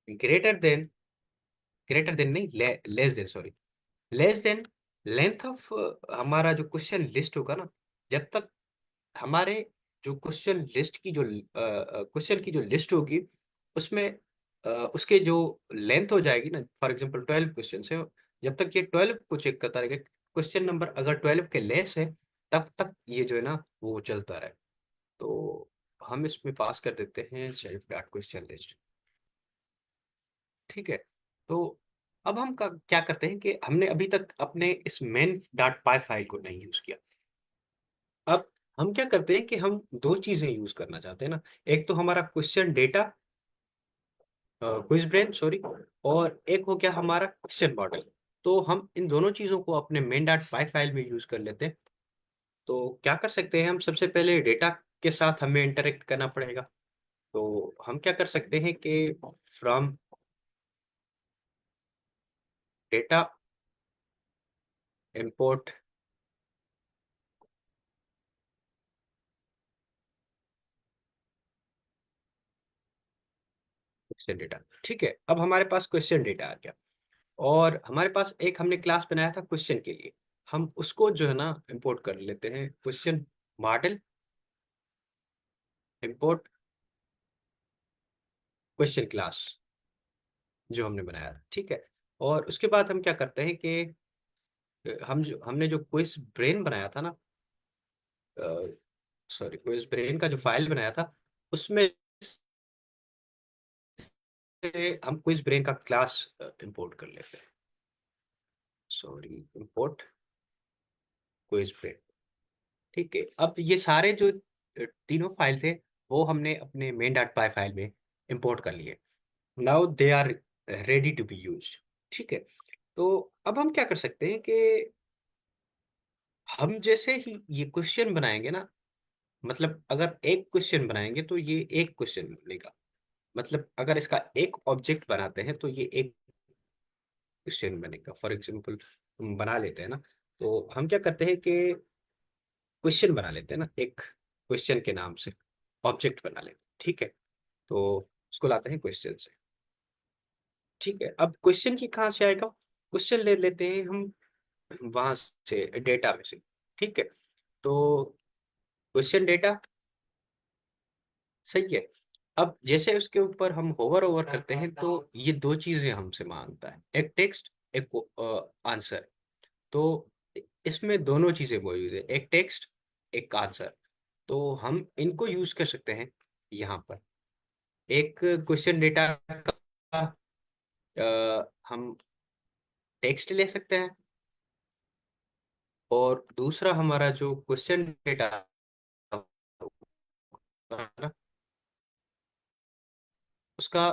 ग्रेटर देन, ग्रेटर देन नहीं, less than, sorry, less than length of हमारा जो क्वेश्चन लिस्ट होगा ना, जब तक हमारे जो क्वेश्चन लिस्ट की जो क्वेश्चन की जो लिस्ट होगी उसमें उसके जो लेंथ हो जाएगी ना, फॉर एग्जांपल 12 क्वेश्चन है, जब तक ये 12 को चेक करता रहेगा, क्वेश्चन नंबर अगर 12 के लेस है तब तक ये जो है ना वो चलता रहे। तो हम इसमें पास कर देते हैं सेल्फ डॉट क्वेश्चन लिस्ट, ठीक है। तो अब हम क्या करते हैं कि हमने अभी तक अपने इस मेन डॉट पाई फाइल को नहीं यूज किया। अब हम क्या करते हैं कि हम दो चीजें यूज करना चाहते हैं ना, एक तो हमारा question data, quiz brain sorry, और एक हो गया हमारा क्वेश्चन मॉडल। तो हम इन दोनों चीजों को अपने मेन डॉट पाई फाइल में यूज कर लेते हैं। तो क्या कर सकते हैं हम, सबसे पहले डेटा के साथ हमें इंटरेक्ट करना पड़ेगा। तो हम क्या कर सकते हैं कि from data import question data, ठीक है। अब हमारे पास क्वेश्चन डेटा आ गया और हमारे पास एक हमने क्लास बनाया था क्वेश्चन के लिए, हम उसको जो है ना इंपोर्ट कर लेते हैं, question model import question class जो हमने बनाया था, ठीक है। और उसके बाद हम क्या करते हैं कि हमने जो क्विज ब्रेन बनाया था ना, सॉरी, क्विज ब्रेन का जो फाइल बनाया था उसमें से हम क्विज ब्रेन का क्लास इंपोर्ट कर लेते हैं, सॉरी, इंपोर्ट क्विज ब्रेन, ठीक है। अब ये सारे जो तीनों फाइल थे वो हमने अपने मेन डॉट पाई फाइल में इंपोर्ट कर लिए। Now they are ready to be used, ठीक है। तो अब हम क्या कर सकते हैं कि हम जैसे ही ये क्वेश्चन बनाएंगे ना, मतलब अगर एक क्वेश्चन बनाएंगे तो ये एक क्वेश्चन बनेगा, मतलब अगर इसका एक ऑब्जेक्ट बनाते हैं तो ये एक क्वेश्चन बनेगा। फॉर एग्जांपल हम बना लेते हैं ना, तो हम क्या करते हैं कि क्वेश्चन बना लेते हैं ना, एक क्वेश्चन के नाम से ऑब्जेक्ट बना लेते हैं, ठीक है। तो उसको लाते हैं क्वेश्चन से, ठीक है। अब क्वेश्चन की कहाँ से आएगा, क्वेश्चन ले लेते हैं हम वहां से डेटा में से, ठीक है। तो क्वेश्चन डेटा सही है। अब जैसे उसके ऊपर हम होवर ओवर करते हैं तो ये दो चीजें हमसे मांगता है, एक टेक्स्ट एक आंसर। तो इसमें दोनों चीजें मौजूद है, एक टेक्स्ट एक आंसर। तो हम इनको यूज कर सकते हैं यहाँ पर, एक क्वेश्चन डेटा का हम टेक्स्ट ले सकते हैं, और दूसरा हमारा जो क्वेश्चन डेटा उसका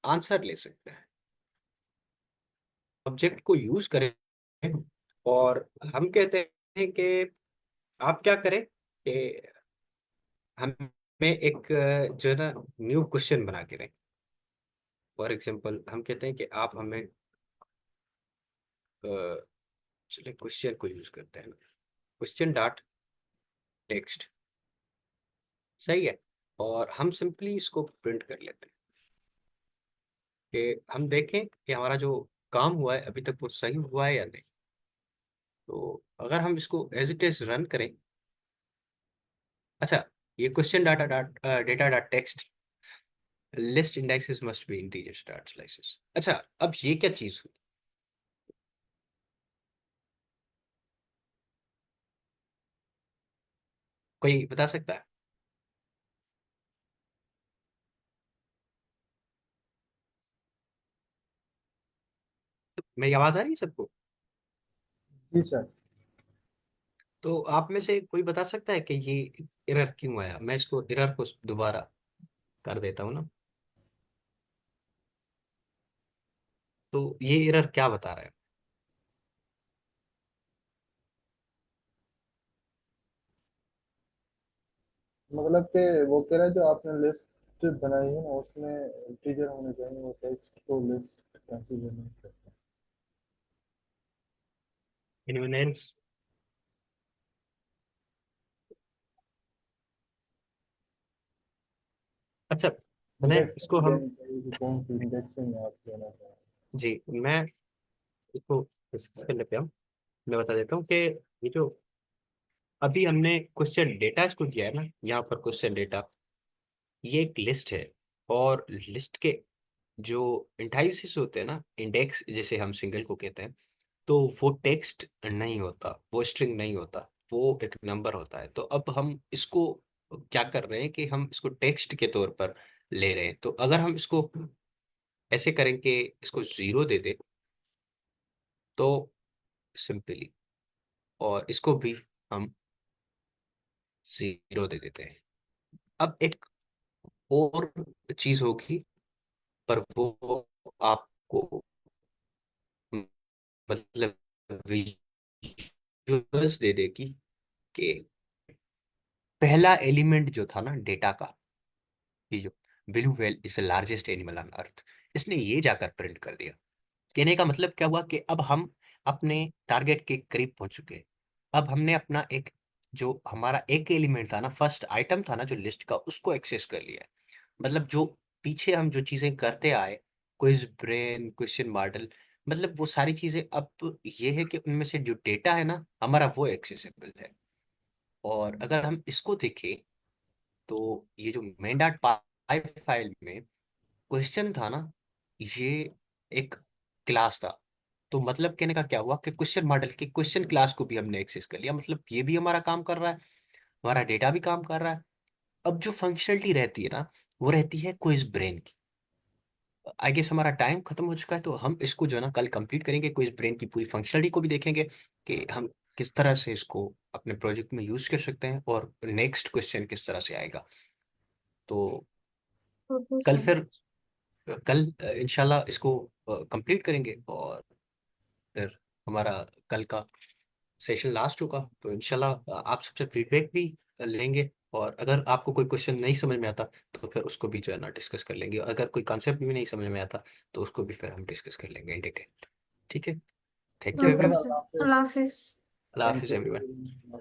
आंसर ले सकते हैं। ऑब्जेक्ट को यूज करें और हम कहते हैं कि आप क्या करें कि हमें एक जो है ना न्यू क्वेश्चन बना के दें। फॉर एग्जांपल हम कहते हैं कि आप हमें चलिए क्वेश्चन को यूज करते हैं, क्वेश्चन डॉट टेक्स्ट, सही है। और हम सिंपली इसको प्रिंट कर लेते हैं कि हम देखें कि हमारा जो काम हुआ है अभी तक वो सही हुआ है या नहीं। तो अगर हम इसको एज इट इज रन करें, अच्छा, ये question data dot data dot text list indexes must be integer dot slices. अच्छा, अब ये क्या चीज हुई, कोई बता सकता है? मेरी आवाज आ रही है सबको? जी सर। तो आप में से कोई बता सकता है कि ये एरर क्यों आया? मैं इसको एरर को दोबारा कर देता हूँ ना। तो ये एरर क्या बता रहा है? मतलब कि वो कह रहा है जो आपने लिस्ट बनाई है ना उसमें इंटीजर होने चाहिए, वो टेक्स्ट को लिस्ट कंसीडर नहीं करता। इन्वेंस। अच्छा, मैंने इंडेक्स इसको हम देनी चाहिए कि कौन सी इंडेक्सिंग आप देना चाह रहे जी मैं इसको डिस्कस कर लेते हैं। मैं बता देता हूँ कि ये जो अभी हमने क्वेश्चन डेटा इसको किया है ना, यहाँ पर क्वेश्चन डेटा ये एक लिस्ट है। और लिस्ट के जो इंडाइसिस होते हैं ना, इंडेक्स जैसे हम सिंगल को कहते हैं, तो वो टेक्स्ट नहीं होता, वो स्ट्रिंग नहीं होता, वो एक नंबर होता है। तो अब हम इसको क्या कर रहे हैं कि हम इसको टेक्स्ट के तौर पर ले रहे हैं। तो अगर हम इसको ऐसे करें कि इसको जीरो दे दे, तो सिंपली, और इसको भी हम जीरो दे देते हैं। अब एक और चीज होगी, पर वो आपको मतलब विजुअल्स दे देगी कि पहला एलिमेंट जो था ना डेटा का, ये जो blue whale is the largest animal on earth, इसने ये जाकर प्रिंट कर दिया। कहने का मतलब क्या हुआ कि अब हम अपने टारगेट के करीब पहुंच चुके हैं। अब हमने अपना एक, जो हमारा एक एलिमेंट था ना, फर्स्ट आइटम था ना जो लिस्ट का, उसको एक्सेस कर लिया है। मतलब जो पीछे हम जो चीजें करते आए, क्विज ब्रेन, क्वेश्चन मॉडल, मतलब वो सारी चीजें अब ये है कि उनमें से जो डेटा है ना हमारा, वो एक्सेसिबल है। और अगर हम इसको देखें, तो ये जो मेन डॉट पाई फाइल में क्वेश्चन था ना, ये एक क्लास था। तो मतलब कहने का क्या हुआ कि क्वेश्चन मॉडल के क्वेश्चन क्लास को भी हमने एक्सेस कर लिया, मतलब ये भी हमारा काम कर रहा है, हमारा डेटा भी काम कर रहा है। अब जो फंक्शनलिटी रहती है ना, वो रहती है क्विज ब्रेन की। आई गेस हमारा टाइम खत्म हो चुका है, तो हम इसको जो है ना कल कंप्लीट करेंगे, क्विज ब्रेन की पूरी फंक्शनलिटी को भी देखेंगे कि हम किस तरह से इसको अपने प्रोजेक्ट में यूज कर सकते हैं, और नेक्स्ट क्वेश्चन किस तरह से आएगा। तो ओके कल सर। फिर, कल इंशाल्लाह इसको कंप्लीट करेंगे, और फिर हमारा कल का सेशन लास्ट होगा। तो इंशाल्लाह आप सबसे फीडबैक भी लेंगे, और अगर आपको कोई क्वेश्चन नहीं समझ में आता, तो फिर उसको भी जो है ना डिस्कस कर लेंगे। अगर कोई कॉन्सेप्ट भी नहीं समझ में आता, तो उसको भी फिर हम डिस्कस कर लेंगे इन डिटेल। ठीक है। थैंक यू ठीक है ओके सर, एवरीवन। सर, अल्लाह हाफिज। अल्लाह हाफिज। अल्लाह थैंक हाफिज़ एवरीवन। यू।